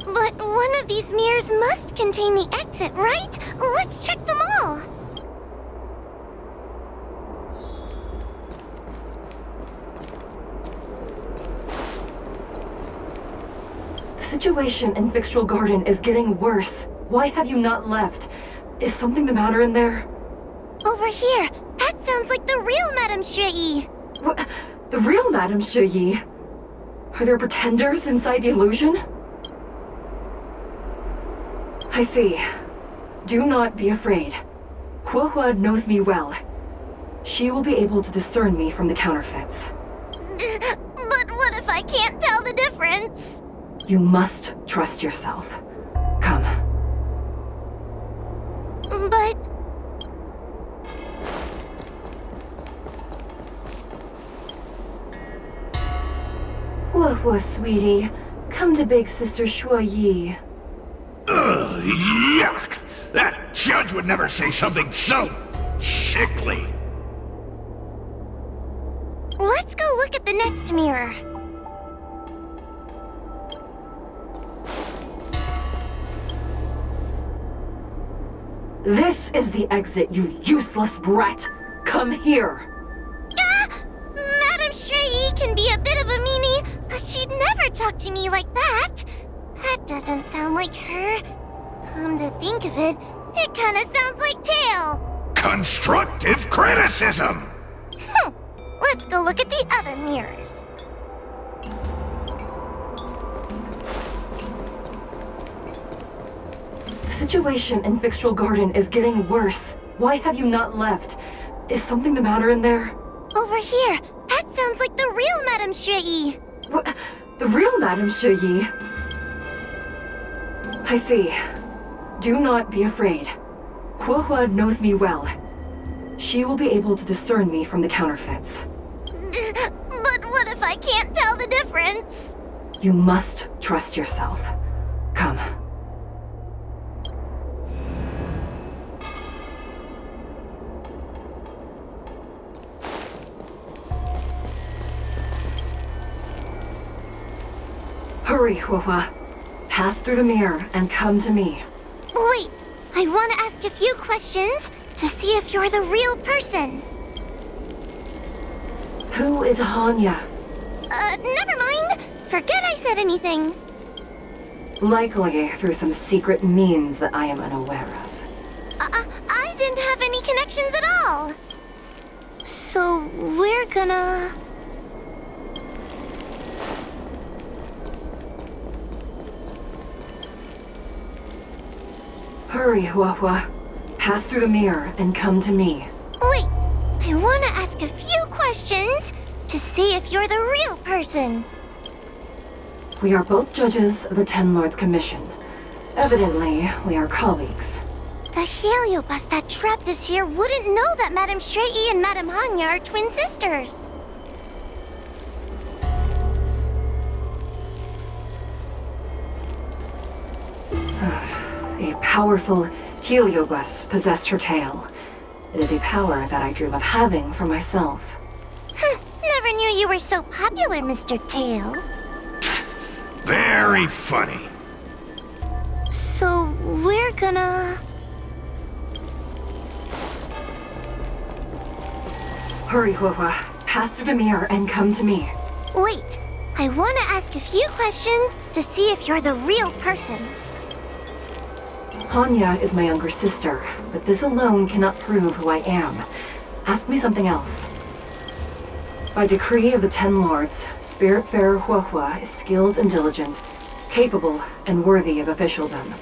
But one of these mirrors must contain the exit, right? Let's check them all. The situation in Fixtral Garden is getting worse. Why have you not left? Is something the matter in there? Over here. That sounds like the real Madame Shui. What? The real Madame Shui? Are there pretenders inside the illusion? I see. Do not be afraid. Huohuo knows me well. She will be able to discern me from the counterfeits. But what if I can't tell the difference? You must trust yourself. Come. But... Huohuo, sweetie. Come to Big Sister Shuoyi. Ugh, yuck! That judge would never say something so sickly. Let's go look at the next mirror. This is the exit, you useless brat! Come here! Ah! Madame Shui can be a bit of a meanie, but she'd never talk to me like that. That doesn't sound like her. Come to think of it, it kinda sounds like Tail. Constructive criticism! Let's go look at the other mirrors. The situation in Fixtral Garden is getting worse. Why have you not left? Is something the matter in there? Over here. That sounds like the real Madame Shui. What? The real Madame Shui? I see. Do not be afraid. Huohuo knows me well. She will be able to discern me from the counterfeits. But what if I can't tell the difference? You must trust yourself. Come. Hurry, Huohuo. Pass through the mirror and come to me. Wait, I want to ask a few questions to see if you're the real person. Who is Hanya? Never mind. Forget I said anything. Likely through some secret means that I am unaware of. I didn't have any connections at all. So we're gonna... Hurry, Huohuo. Pass through the mirror and come to me. Wait, I want to ask a few questions to see if you're the real person. We are both judges of the Ten Lords Commission. Evidently, we are colleagues. The heliobus that trapped us here wouldn't know that Madame Shui and Madame Hanya are twin sisters. A powerful heliobus possessed her tail. It is a power that I dream of having for myself. Never knew you were so popular, Mr. Tail. Very funny. So we're gonna... Hurry, Huohuo. Pass through the mirror and come to me. Wait, I want to ask a few questions to see if you're the real person. Hanya is my younger sister, but this alone cannot prove who I am. Ask me something else. By decree of the Ten Lords, Spiritfarer Huohuo is skilled and diligent, capable and worthy of officialdom.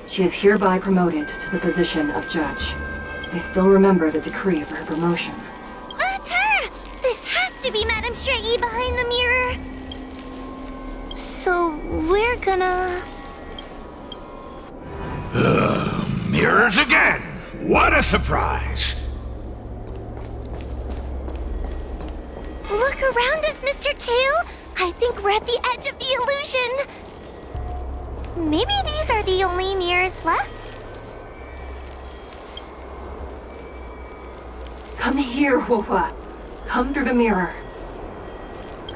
She is hereby promoted to the position of judge. I still remember the decree for her promotion. That's her! This has to be Madame Shui behind the mirror. So we're gonna... Mirrors again! What a surprise! Look around us, Mr. Tail! I think we're at the edge of the illusion. Maybe these are the only mirrors left? Come here, Huohuo. Come through the mirror.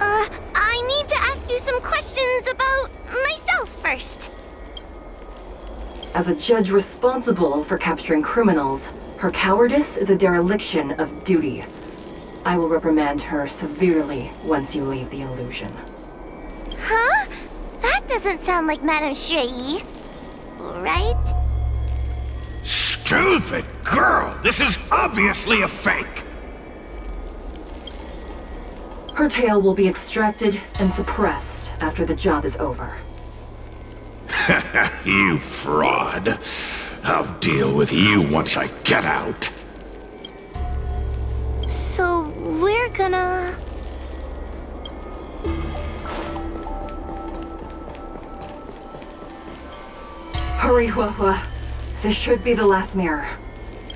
I need to ask you some questions about myself first. As a judge responsible for capturing criminals, her cowardice is a dereliction of duty. I will reprimand her severely once you leave the illusion. Huh? That doesn't sound like Madame Shui. Right? Stupid girl! This is obviously a fake! Her tail will be extracted and suppressed after the job is over. You fraud. I'll deal with you once I get out. So, we're gonna... Hurry, Huohuo. This should be the last mirror.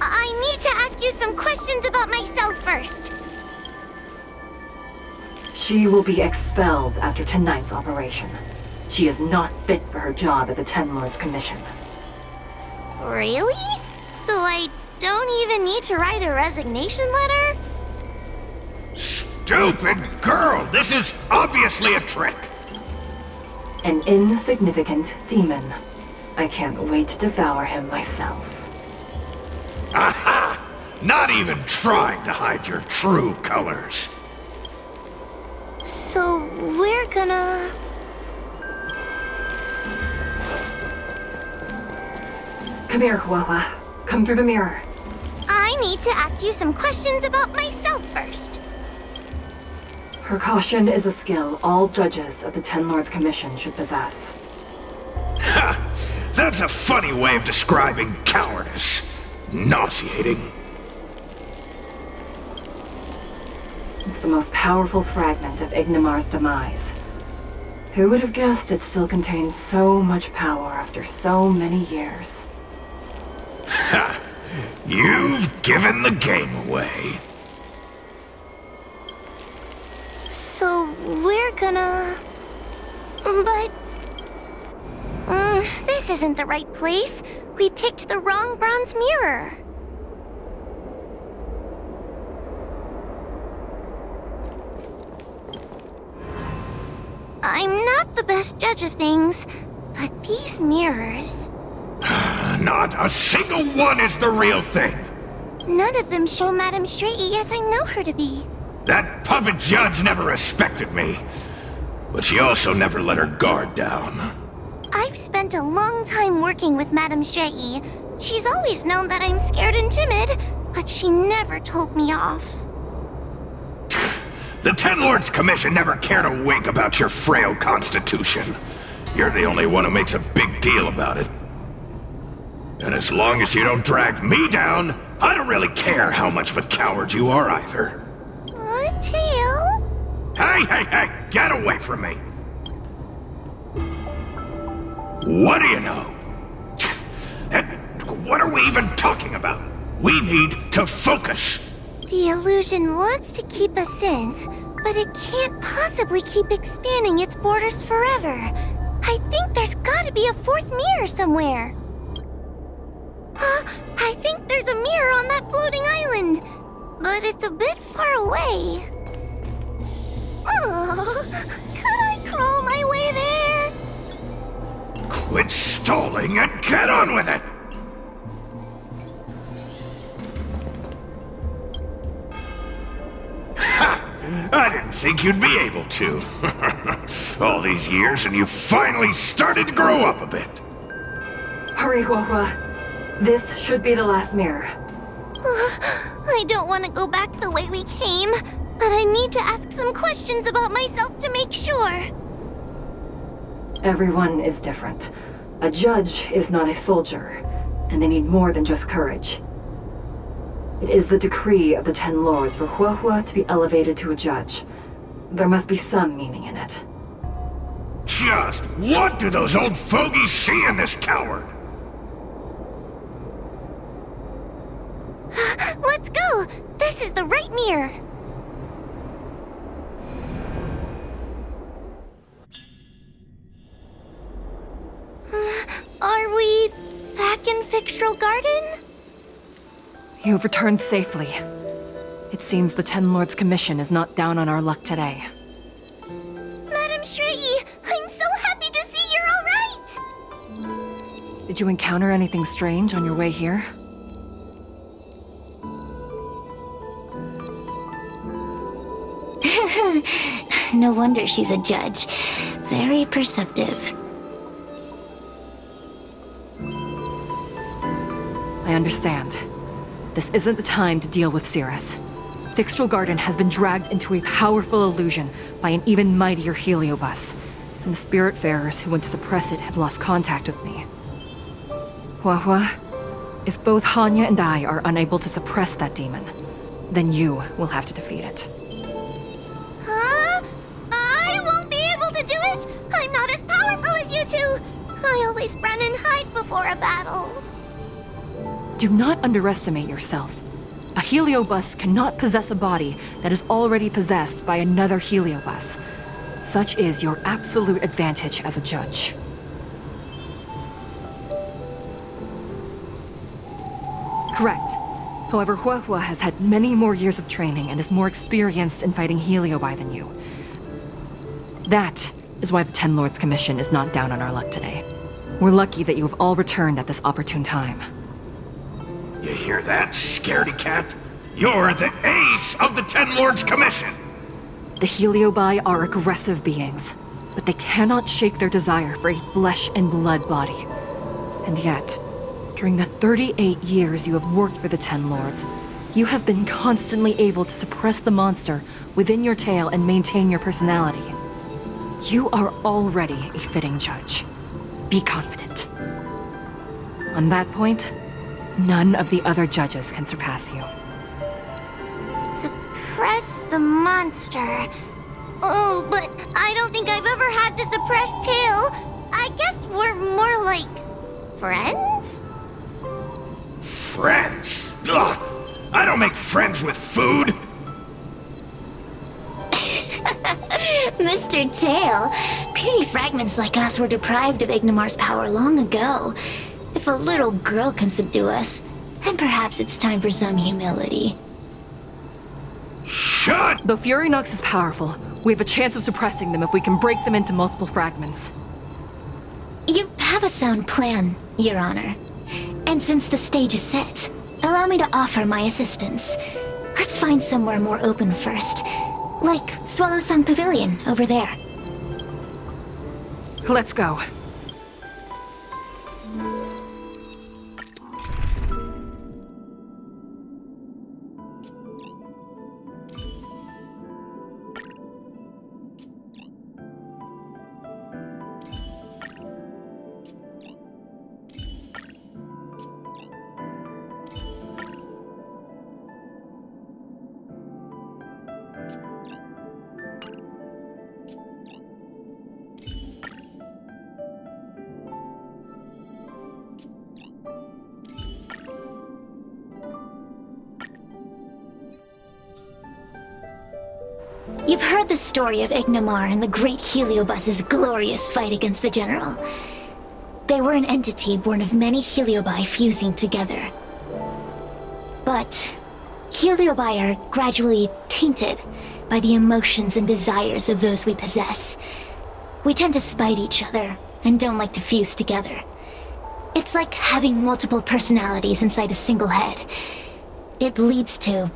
I need to ask you some questions about myself first. She will be expelled after tonight's operation. She is not fit for her job at the Ten Lords Commission. Really? So I don't even need to write a resignation letter? Stupid girl! This is obviously a trick! An insignificant demon. I can't wait to devour him myself. Aha! Not even trying to hide your true colors. So we're gonna... Come here, Huohuo. Come through the mirror. I need to ask you some questions about myself first. Her caution is a skill all judges of the Ten Lords Commission should possess. Ha! That's a funny way of describing cowardice. Nauseating. It's the most powerful fragment of Ignimar's demise. Who would have guessed it still contains so much power after so many years? Ha! You've given the game away. So we're gonna... But... this isn't the right place. We picked the wrong bronze mirror. I'm not the best judge of things, but these mirrors... Not a single one is the real thing. None of them show Madame Shui as I know her to be. That puppet judge never respected me. But she also never let her guard down. I've spent a long time working with Madame Shui. She's always known that I'm scared and timid, but she never told me off. The Ten Lords Commission never cared a wink about your frail constitution. You're the only one who makes a big deal about it. And as long as you don't drag me down, I don't really care how much of a coward you are either. Tail? Hey, get away from me! What do you know? And what are we even talking about? We need to focus. The illusion wants to keep us in, but it can't possibly keep expanding its borders forever. I think there's gotta be a fourth mirror somewhere. I think there's a mirror on that floating island, but it's a bit far away. Oh, could I crawl my way there? Quit stalling and get on with it! Ha! I didn't think you'd be able to. All these years and you finally started to grow up a bit. Hurry, Huohuo. This should be the last mirror. I don't want to go back the way we came, but I need to ask some questions about myself to make sure. Everyone is different. A judge is not a soldier, and they need more than just courage. It is the decree of the Ten Lords for Huohuo to be elevated to a judge. There must be some meaning in it. Just what do those old fogies see in this coward? Let's go! This is the right mirror! Are we back in Fixtral Garden? You've returned safely. It seems the Ten Lords Commission is not down on our luck today. Madame Shui, I'm so happy to see you're all right! Did you encounter anything strange on your way here? No wonder she's a judge. Very perceptive. I understand. This isn't the time to deal with Cirrus. Fixtral Garden has been dragged into a powerful illusion by an even mightier heliobus, and the Spiritfarers who went to suppress it have lost contact with me. Huohuo, if both Hanya and I are unable to suppress that demon, then you will have to defeat it. Huh? I won't be able to do it! I'm not as powerful as you two! I always run and hide before a battle. Do not underestimate yourself. A heliobus cannot possess a body that is already possessed by another heliobus. Such is your absolute advantage as a judge. Correct. However, Huohuo has had many more years of training and is more experienced in fighting heliobi than you. That is why the Ten Lords Commission is not down on our luck today. We're lucky that you have all returned at this opportune time. You hear that, scaredy cat? You're the ace of the Ten Lords Commission! The heliobi are aggressive beings, but they cannot shake their desire for a flesh and blood body. And yet, during the 38 years you have worked for the Ten Lords, you have been constantly able to suppress the monster within your tail and maintain your personality. You are already a fitting judge. Be confident. On that point, none of the other judges can surpass you. Suppress the monster. Oh, but I don't think I've ever had to suppress Tail. I guess we're more like friends? Friends? Ugh! I don't make friends with food! Mr. Tail, puny fragments like us were deprived of Ignimar's power long ago. If a little girl can subdue us, then perhaps it's time for some humility. Shut! Though Fury Nox is powerful, we have a chance of suppressing them if we can break them into multiple fragments. You have a sound plan, Your Honor. And since the stage is set, allow me to offer my assistance. Let's find somewhere more open first. Like Swallow Song Pavilion, over there. Let's go. You've heard the story of Ignimar and the great Heliobus's glorious fight against the General. They were an entity born of many Heliobi fusing together. But Heliobi are gradually tainted by the emotions and desires of those we possess. We tend to spite each other and don't like to fuse together. It's like having multiple personalities inside a single head. It leads to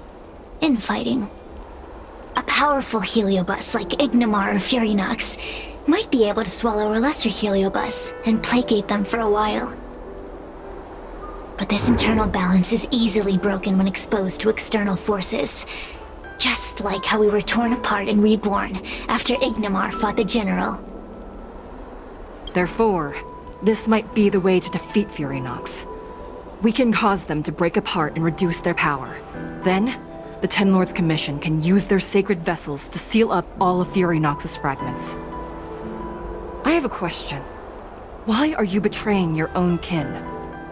infighting. A powerful Heliobus like Ignimar or Fury Nox might be able to swallow a lesser Heliobus and placate them for a while. But this internal balance is easily broken when exposed to external forces. Just like how we were torn apart and reborn after Ignimar fought the General. Therefore, this might be the way to defeat Fury Nox. We can cause them to break apart and reduce their power. Then, the Ten Lords Commission can use their sacred vessels to seal up all of Fury Nox's fragments. I have a question. Why are you betraying your own kin?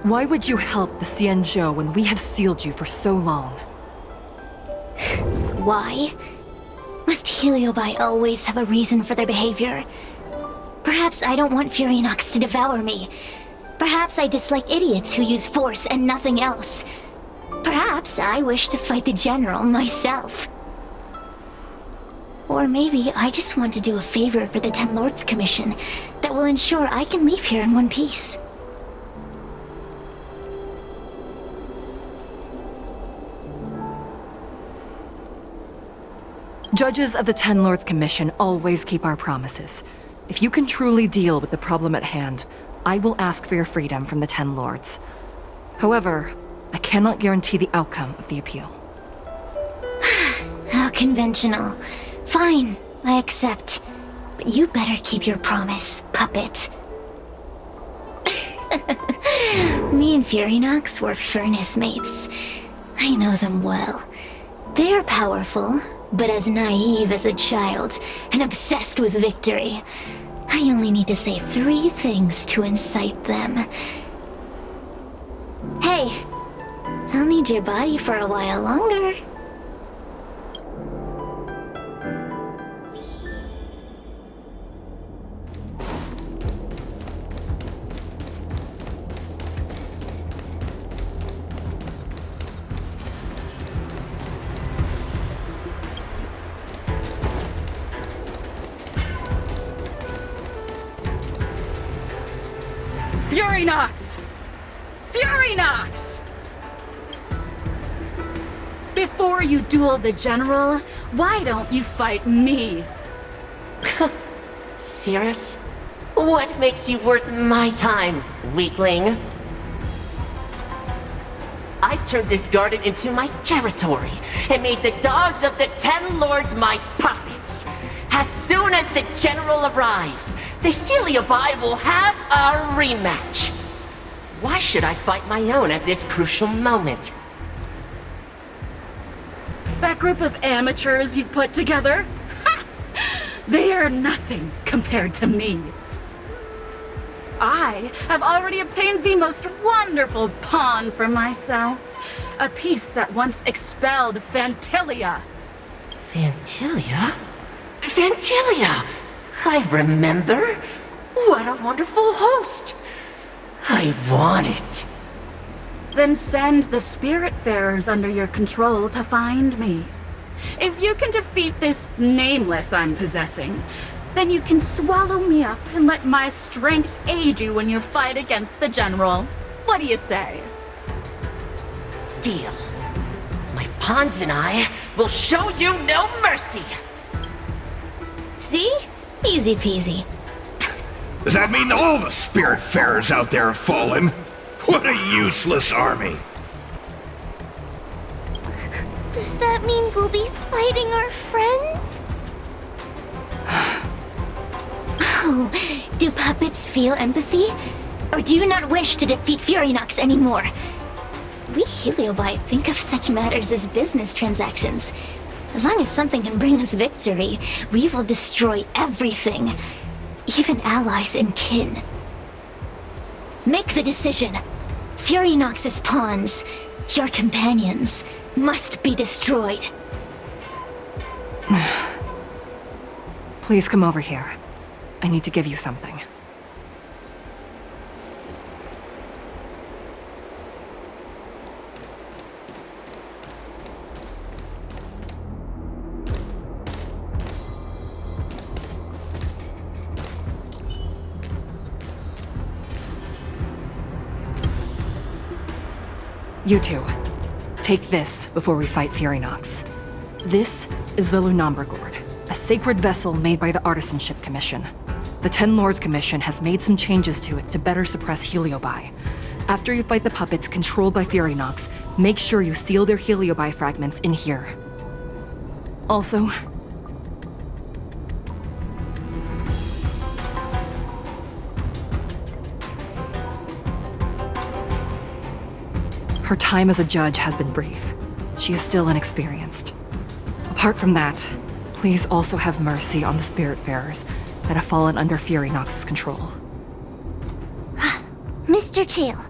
Why would you help the Xianzhou when we have sealed you for so long? Why? Must Heliobi always have a reason for their behavior? Perhaps I don't want Fury Nox to devour me. Perhaps I dislike idiots who use force and nothing else. Perhaps I wish to fight the General myself. Or maybe I just want to do a favor for the Ten Lords Commission that will ensure I can leave here in one piece. Judges of the Ten Lords Commission always keep our promises. If you can truly deal with the problem at hand, I will ask for your freedom from the Ten Lords. However, I cannot guarantee the outcome of the appeal. How conventional. Fine, I accept. But you better keep your promise, puppet. Me and Furynox were furnace mates. I know them well. They're powerful, but as naive as a child, and obsessed with victory. I only need to say 3 things to incite them. Hey, I'll need your body for a while longer. Furynox! Furynox! Before you duel the General, why don't you fight me? Serious? What makes you worth my time, weakling? I've turned this garden into my territory and made the dogs of the Ten Lords my puppets. As soon as the General arrives, the Heliobi will have a rematch. Why should I fight my own at this crucial moment? That group of amateurs you've put together? Ha! They are nothing compared to me. I have already obtained the most wonderful pawn for myself. A piece that once expelled Fantilia. Fantilia? Fantilia! I remember. What a wonderful host. I want it. Then send the Spiritfarers under your control to find me. If you can defeat this nameless I'm possessing, then you can swallow me up and let my strength aid you when you fight against the General. What do you say? Deal. My pawns and I will show you no mercy. See? Easy peasy. Does that mean all the Spiritfarers out there have fallen? What a useless army! Does that mean we'll be fighting our friends? Oh, do puppets feel empathy? Or do you not wish to defeat Furynox anymore? We Heliobi think of such matters as business transactions. As long as something can bring us victory, we will destroy everything. Even allies and kin. Make the decision. Furynox's pawns, your companions, must be destroyed. Please come over here. I need to give you something. You two, take this before we fight Furynox. This is the Lunambra Gourd, a sacred vessel made by the Artisanship Commission. The Ten Lords Commission has made some changes to it to better suppress Heliobi. After you fight the puppets controlled by Furynox, make sure you seal their Heliobi fragments in here. Also, her time as a judge has been brief. She is still inexperienced. Apart from that, please also have mercy on the Spiritfarers that have fallen under Furynox's control. Mr. Chael,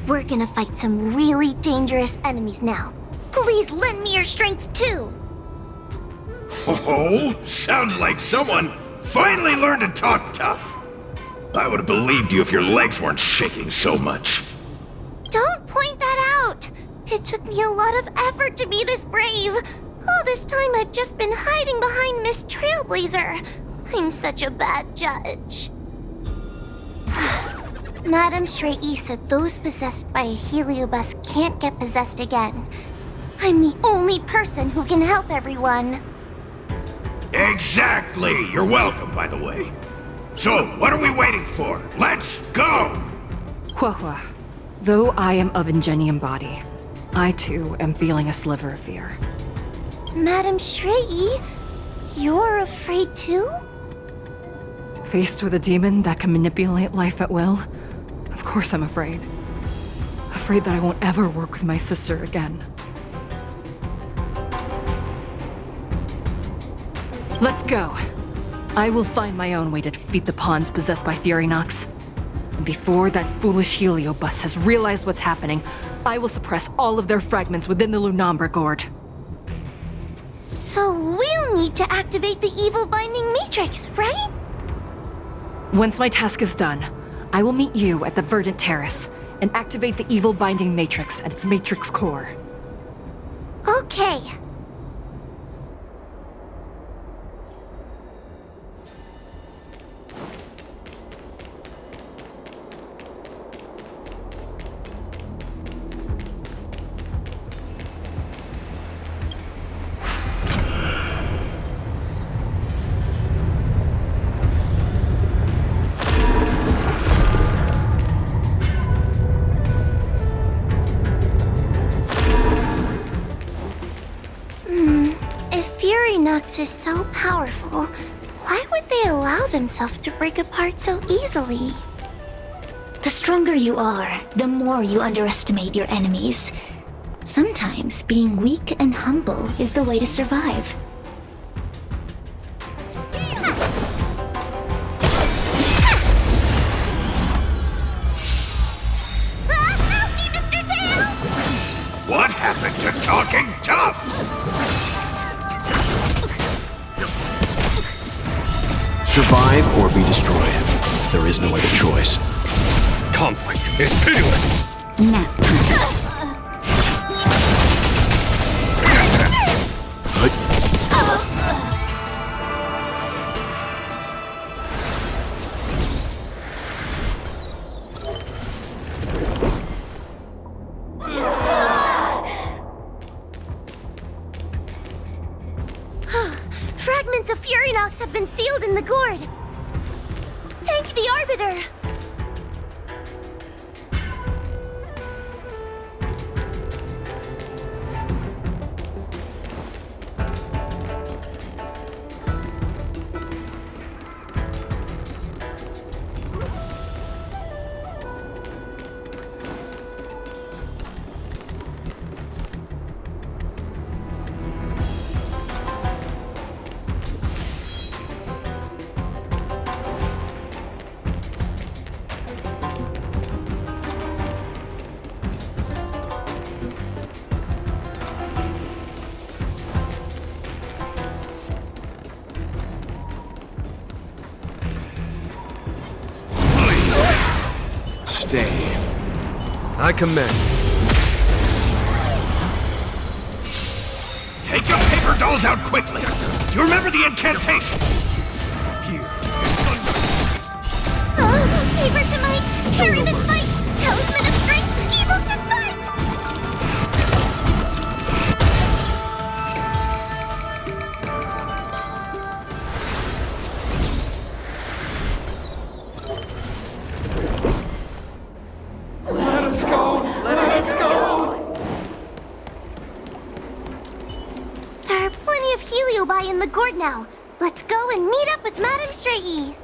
we're gonna fight some really dangerous enemies now. Please lend me your strength too! Oh, sounds like someone finally learned to talk tough. I would have believed you if your legs weren't shaking so much. Don't point that out! It took me a lot of effort to be this brave. All this time I've just been hiding behind Miss Trailblazer. I'm such a bad judge. Madame Shrey said those possessed by a Heliobus can't get possessed again. I'm the only person who can help everyone. Exactly! You're welcome, by the way. So, what are we waiting for? Let's go! Huohuo, though I am of Ingenium body, I too am feeling a sliver of fear. Madam Shrei, you're afraid too? Faced with a demon that can manipulate life at will, of course I'm afraid. Afraid that I won't ever work with my sister again. Let's go. I will find my own way to defeat the pawns possessed by Furynox. And before that foolish Heliobus has realized what's happening, I will suppress all of their fragments within the Lunombre Gourd. So we'll need to activate the evil binding matrix, right? Once my task is done, I will meet you at the Verdant Terrace and activate the evil binding matrix at its matrix core. Okay. Furynox is so powerful. Why would they allow themselves to break apart so easily? The stronger you are, the more you underestimate your enemies. Sometimes being weak and humble is the way to survive. Help me, Mr. Tail! What happened to talking tough? Survive or be destroyed. There is no other choice. Conflict is pitiless! Nap time. Fragments of Furynox have been sealed in the gourd. Thank the Arbiter. Stay. I command. Take your paper dolls out quickly! Do you remember the incantation? Paper to might, carry this might, talisman of strength, evil to spite! Let us go! Let us go! There are plenty of Heliobi in the gourd now. Let's go and meet up with Madame Shrei.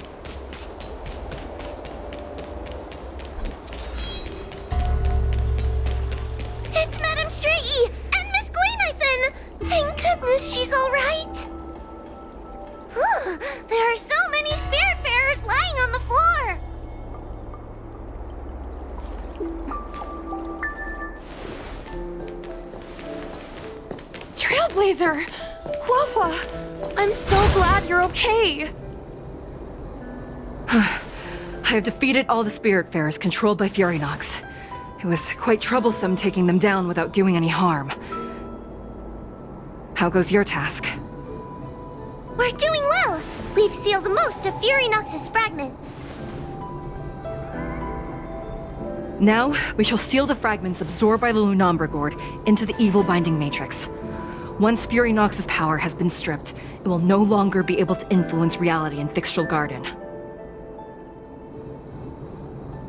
It's Madame Shrei and Miss Gwaynithan! Thank goodness she's all right. Whew, there are so many Spiritfarers lying on the floor. Trailblazer! Huohuo! I'm so glad you're okay! I have defeated all the Spiritfarers controlled by Furynox. It was quite troublesome taking them down without doing any harm. How goes your task? We're doing well. We've sealed most of Furynox's fragments. Now, we shall seal the fragments absorbed by the Lunombre Gourd into the evil binding matrix. Once Fury Nox's power has been stripped, it will no longer be able to influence reality in Fixtral Garden.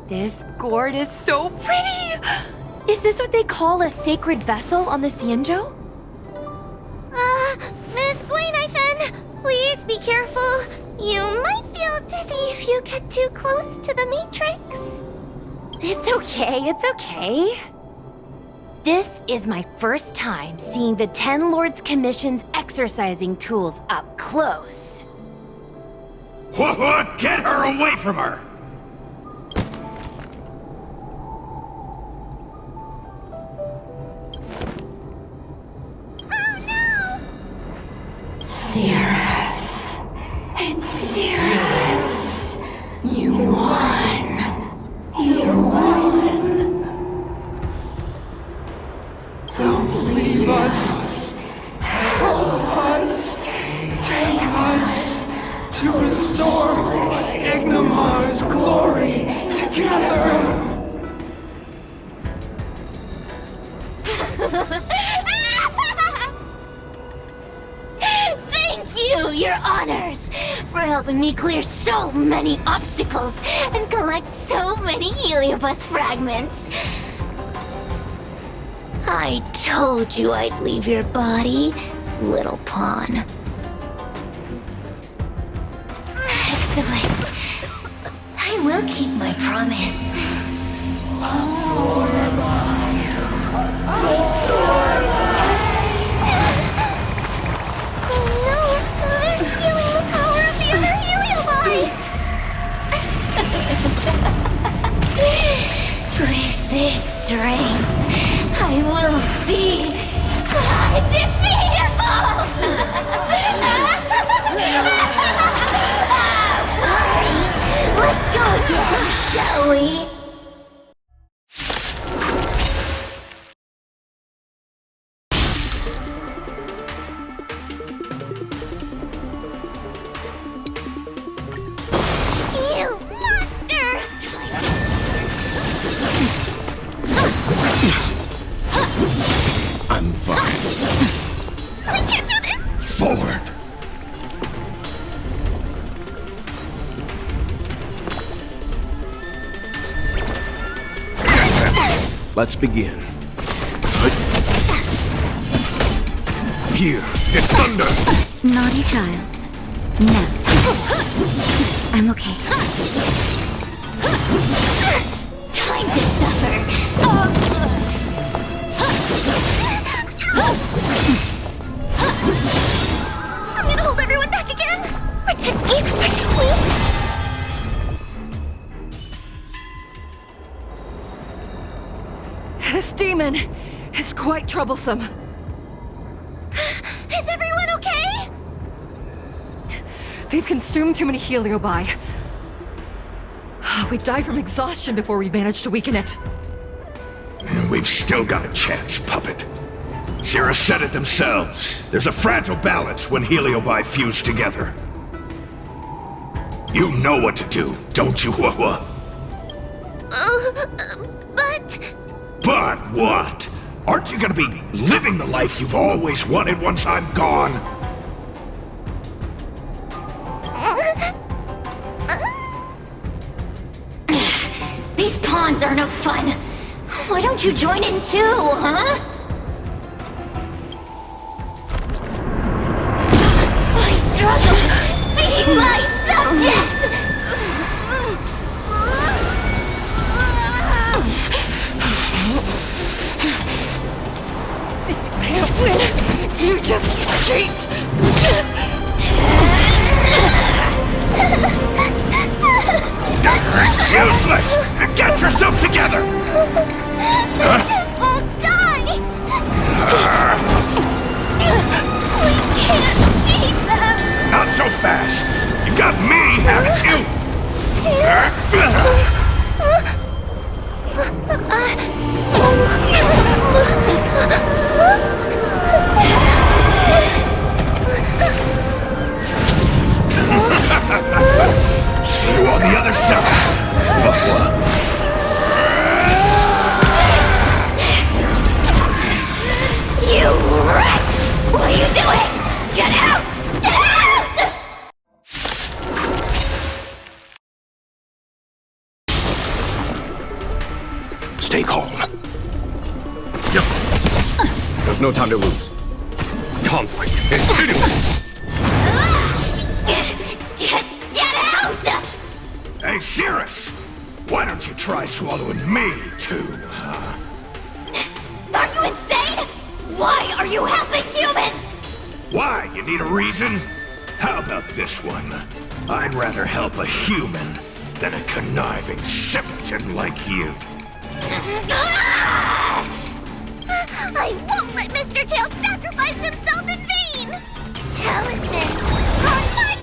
This gourd is so pretty! Is this what they call a sacred vessel on the Xianzhou? Miss Guinevere, please be careful. You might feel dizzy if you get too close to the Matrix. It's okay. This is my first time seeing the Ten Lords Commission's exercising tools up close. Huohuo, get her away from her! Cirrus. It's Cirrus. You won. You won. Don't leave us. Help us. Take us to restore Ignimar's glory together. Thank you, your honors, for helping me clear so many obstacles and collect so many Heliobus fragments. I told you I'd leave your body, little pawn. Excellent. I will keep my promise. Oh no! They're stealing the power of the other Heliobi! With this strength, I will be undefeatable! Let's go again, shall we? You monster! I'm fine. I can't do this! Forward! Let's begin. Here. It's thunder! Naughty child. No. I'm okay. Time to suffer. I'm gonna hold everyone back again. Protect me. Protect me. This demon is quite troublesome. Is everyone okay? They've consumed too many Heliobi. We died from exhaustion before we managed to weaken it. We've still got a chance, puppet. Sierra said it themselves. There's a fragile balance when Heliobi fuse together. You know what to do, don't you, Huohuo? But... But what? Aren't you gonna be living the life you've always wanted once I'm gone? These pawns are no fun. Why don't you join in too, huh? I struggle. Be my subject! If you can't win, you just cheat! Useless! Get yourself together! They just won't die! We can't beat them! Not so fast! You've got me, haven't you? See you on the other side! You wretch! There's no time to lose. Conflict is pitiless! Get out! Hey, Cirrus! Why don't you try swallowing me, too, huh? Are you insane? Why are you helping humans? Why? You need a reason? How about this one? I'd rather help a human than a conniving simpleton like you. I won't let Mr. Tail sacrifice himself in vain! Talisman on my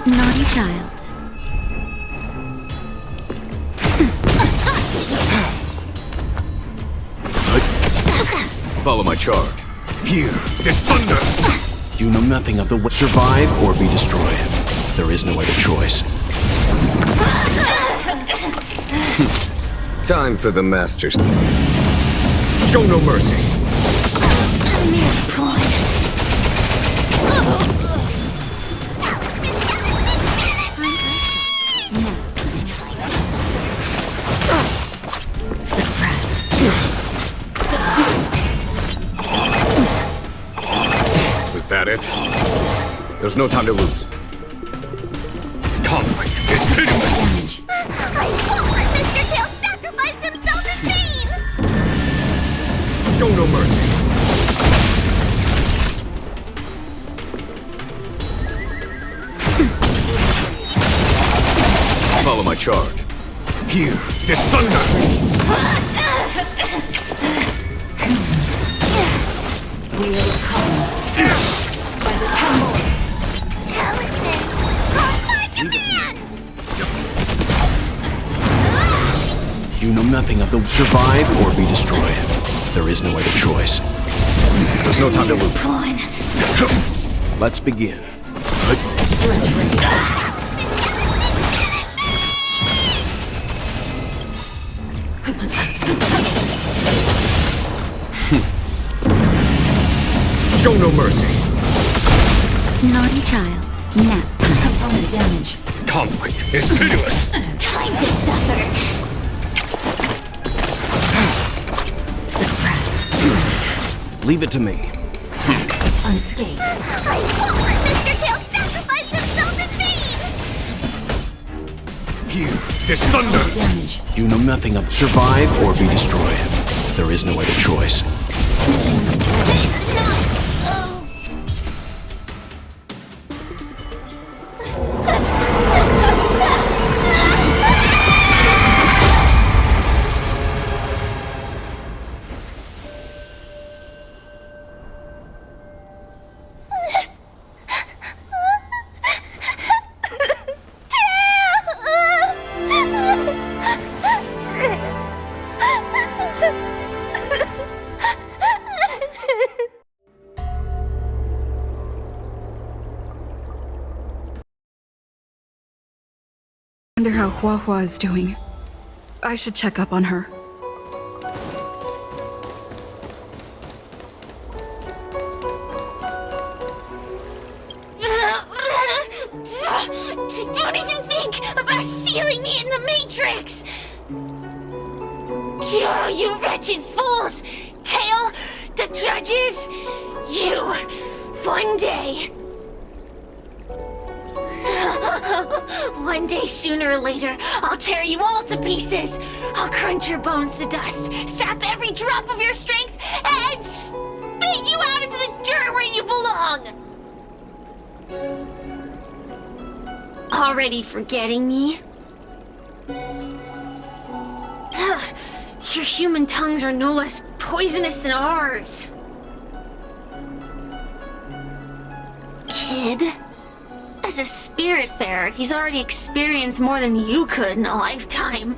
Naughty child. Follow my charge. Here is thunder! You know nothing of the way. Survive or be destroyed. There is no other choice. Time for the masters. Show no mercy. Was that it? There's no time to lose. Conflict is pitiless! I won't let Mr. Tail sacrifice himself in vain! Show no mercy. Follow my charge. Here is thunder! We will come by the 10 Lords. Talisman on my command! You know nothing of the survive or be destroyed. There is no other choice. There's no time to lose. Pawn. Let's begin. Show no mercy. Naughty child. Nap time. Component damage. Conflict is pitiless! Time to suffer! Leave it to me. Unscathed. I won't let Mr. Tail sacrifice himself in vain! Here is thunder! Damage. You know nothing of survive or be destroyed. There is no other choice. It's not... I wonder how Huohuo is doing. I should check up on her. Don't even think about sealing me in the Matrix! You wretched fools! Tail, the judges, you, one day... One day, sooner or later, I'll tear you all to pieces. I'll crunch your bones to dust, sap every drop of your strength, and spit you out into the dirt where you belong. Already forgetting me? Ugh, your human tongues are no less poisonous than ours. Kid? As a spiritfarer, he's already experienced more than you could in a lifetime.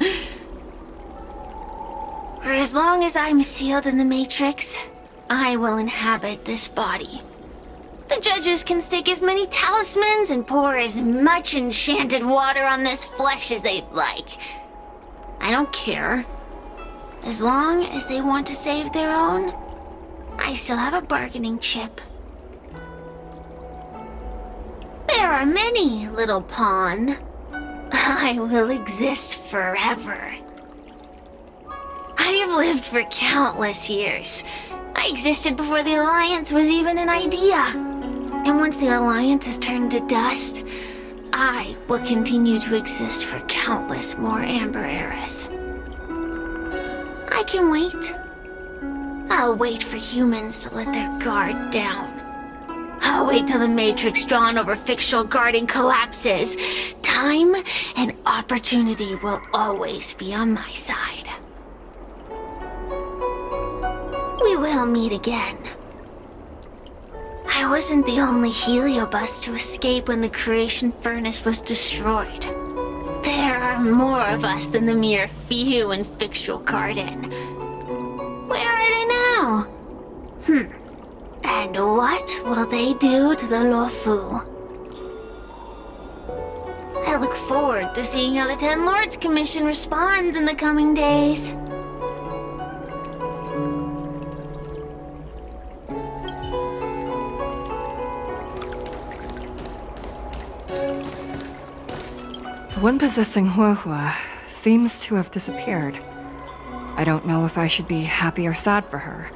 For as long as I'm sealed in the Matrix, I will inhabit this body. The judges can stake as many talismans and pour as much enchanted water on this flesh as they'd like. I don't care. As long as they want to save their own, I still have a bargaining chip. There are many, little pawn. I will exist forever. I have lived for countless years. I existed before the Alliance was even an idea. And once the Alliance is turned to dust, I will continue to exist for countless more Amber eras. I can wait. I'll wait for humans to let their guard down. I'll wait till the matrix drawn over Fictional Garden collapses. Time and opportunity will always be on my side. We will meet again. I wasn't the only Heliobus to escape when the creation furnace was destroyed. There are more of us than the mere few in Fictional Garden. Where are they now? And what will they do to the Luofu? I look forward to seeing how the Ten Lords Commission responds in the coming days. The one possessing Huohuo seems to have disappeared. I don't know if I should be happy or sad for her.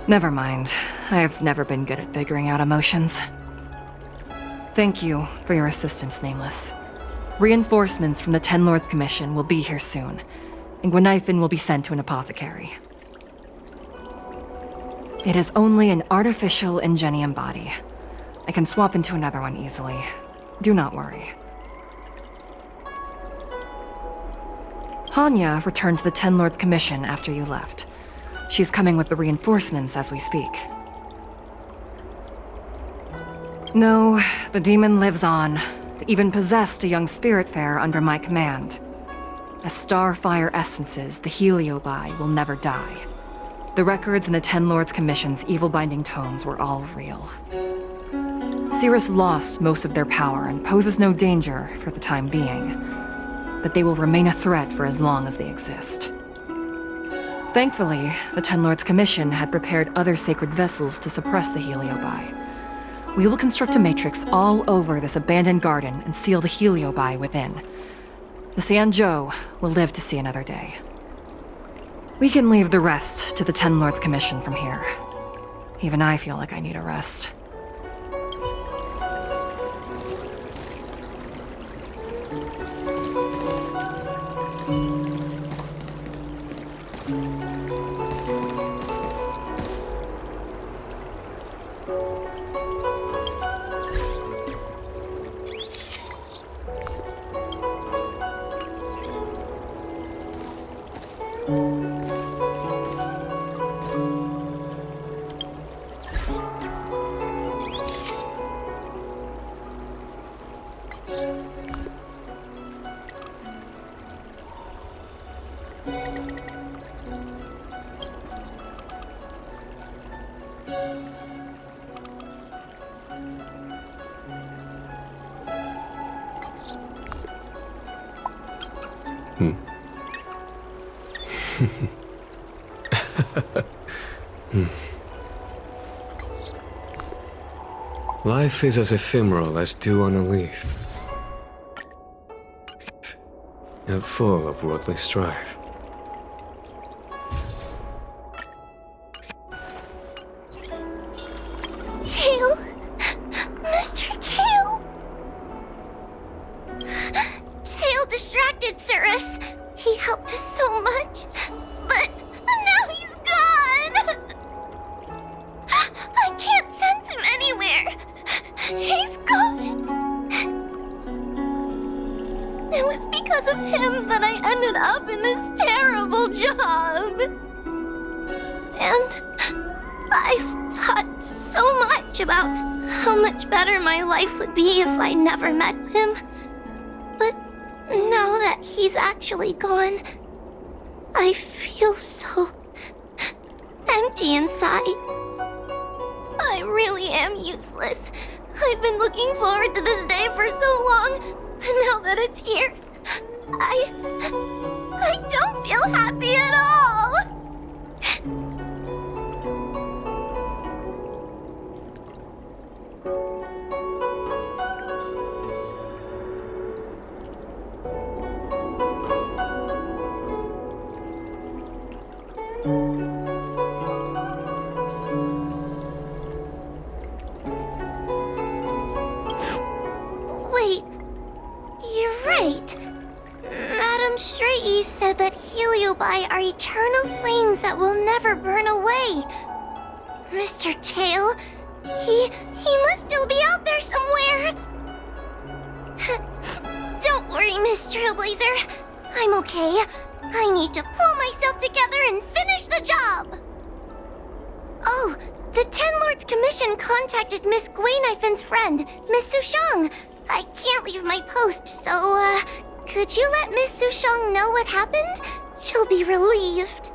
Never mind. I've never been good at figuring out emotions. Thank you for your assistance, Nameless. Reinforcements from the Ten Lords Commission will be here soon, and Gwenifin will be sent to an apothecary. It is only an artificial ingenium body. I can swap into another one easily. Do not worry. Hanya returned to the Ten Lords Commission after you left. She's coming with the reinforcements as we speak. No, the demon lives on. They even possessed a young spiritfarer under my command. As starfire essences, the Heliobi will never die. The records in the Ten Lords Commission's evil-binding tomes were all real. Cirrus lost most of their power and poses no danger for the time being, but they will remain a threat for as long as they exist. Thankfully, the Ten Lords Commission had prepared other sacred vessels to suppress the Heliobi. We will construct a matrix all over this abandoned garden and seal the Heliobi within. The Xianzhou will live to see another day. We can leave the rest to the Ten Lords Commission from here. Even I feel like I need a rest. Life is as ephemeral as dew on a leaf, and full of worldly strife. Tail! Mr. Tail! Tail distracted Cirrus. He helped us so much, but now he's gone! I can't sense him anywhere. He's gone. It was because of him that I ended up in this terrible job. And I've thought so much about how much better my life would be if I never met him. But now that he's actually gone, I feel so empty inside. I really am useless. I've been looking forward to this day for so long, but now that it's here, I don't feel happy at all. Right. Madame Shrei said that heliobi are eternal flames that will never burn away. Mr. Tail, he must still be out there somewhere. Don't worry, Miss Trailblazer. I'm okay. I need to pull myself together and finish the job. Oh, the Ten Lords Commission contacted Miss Guinaifin's friend, Miss Sushang. I can't leave my post, so, could you let Miss Sushang know what happened? She'll be relieved.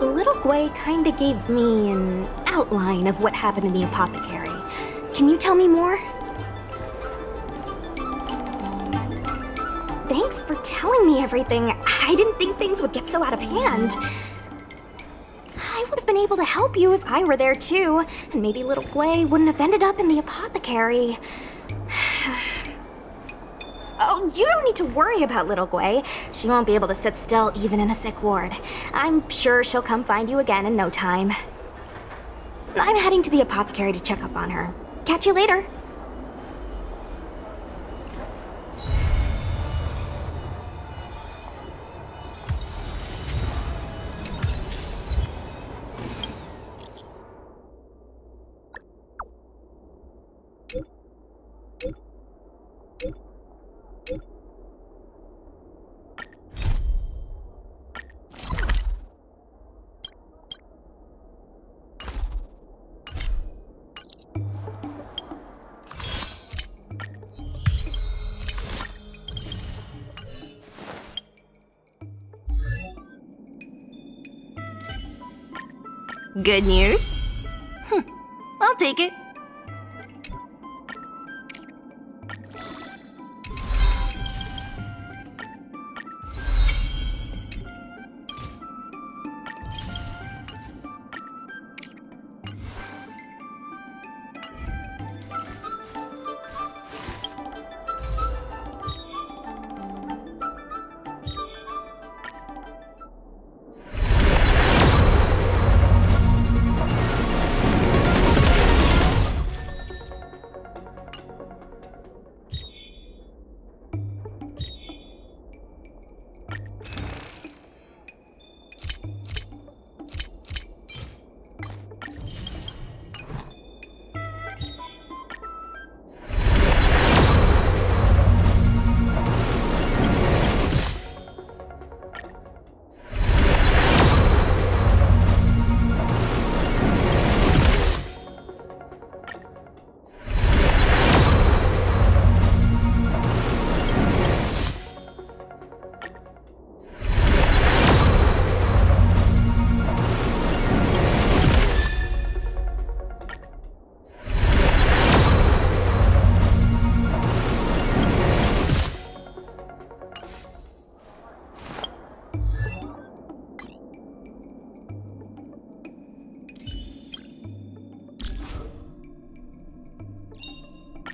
Little Gui kinda gave me an outline of what happened in the apothecary. Can you tell me more? Thanks for telling me everything. I didn't think things would get so out of hand. I would have been able to help you if I were there too, and maybe little Gui wouldn't have ended up in the apothecary. Oh, you don't need to worry about little Gui. She won't be able to sit still even in a sick ward. I'm sure she'll come find you again in no time. I'm heading to the apothecary to check up on her. Catch you later. Good news? I'll take it.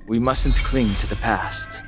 We mustn't cling to the past.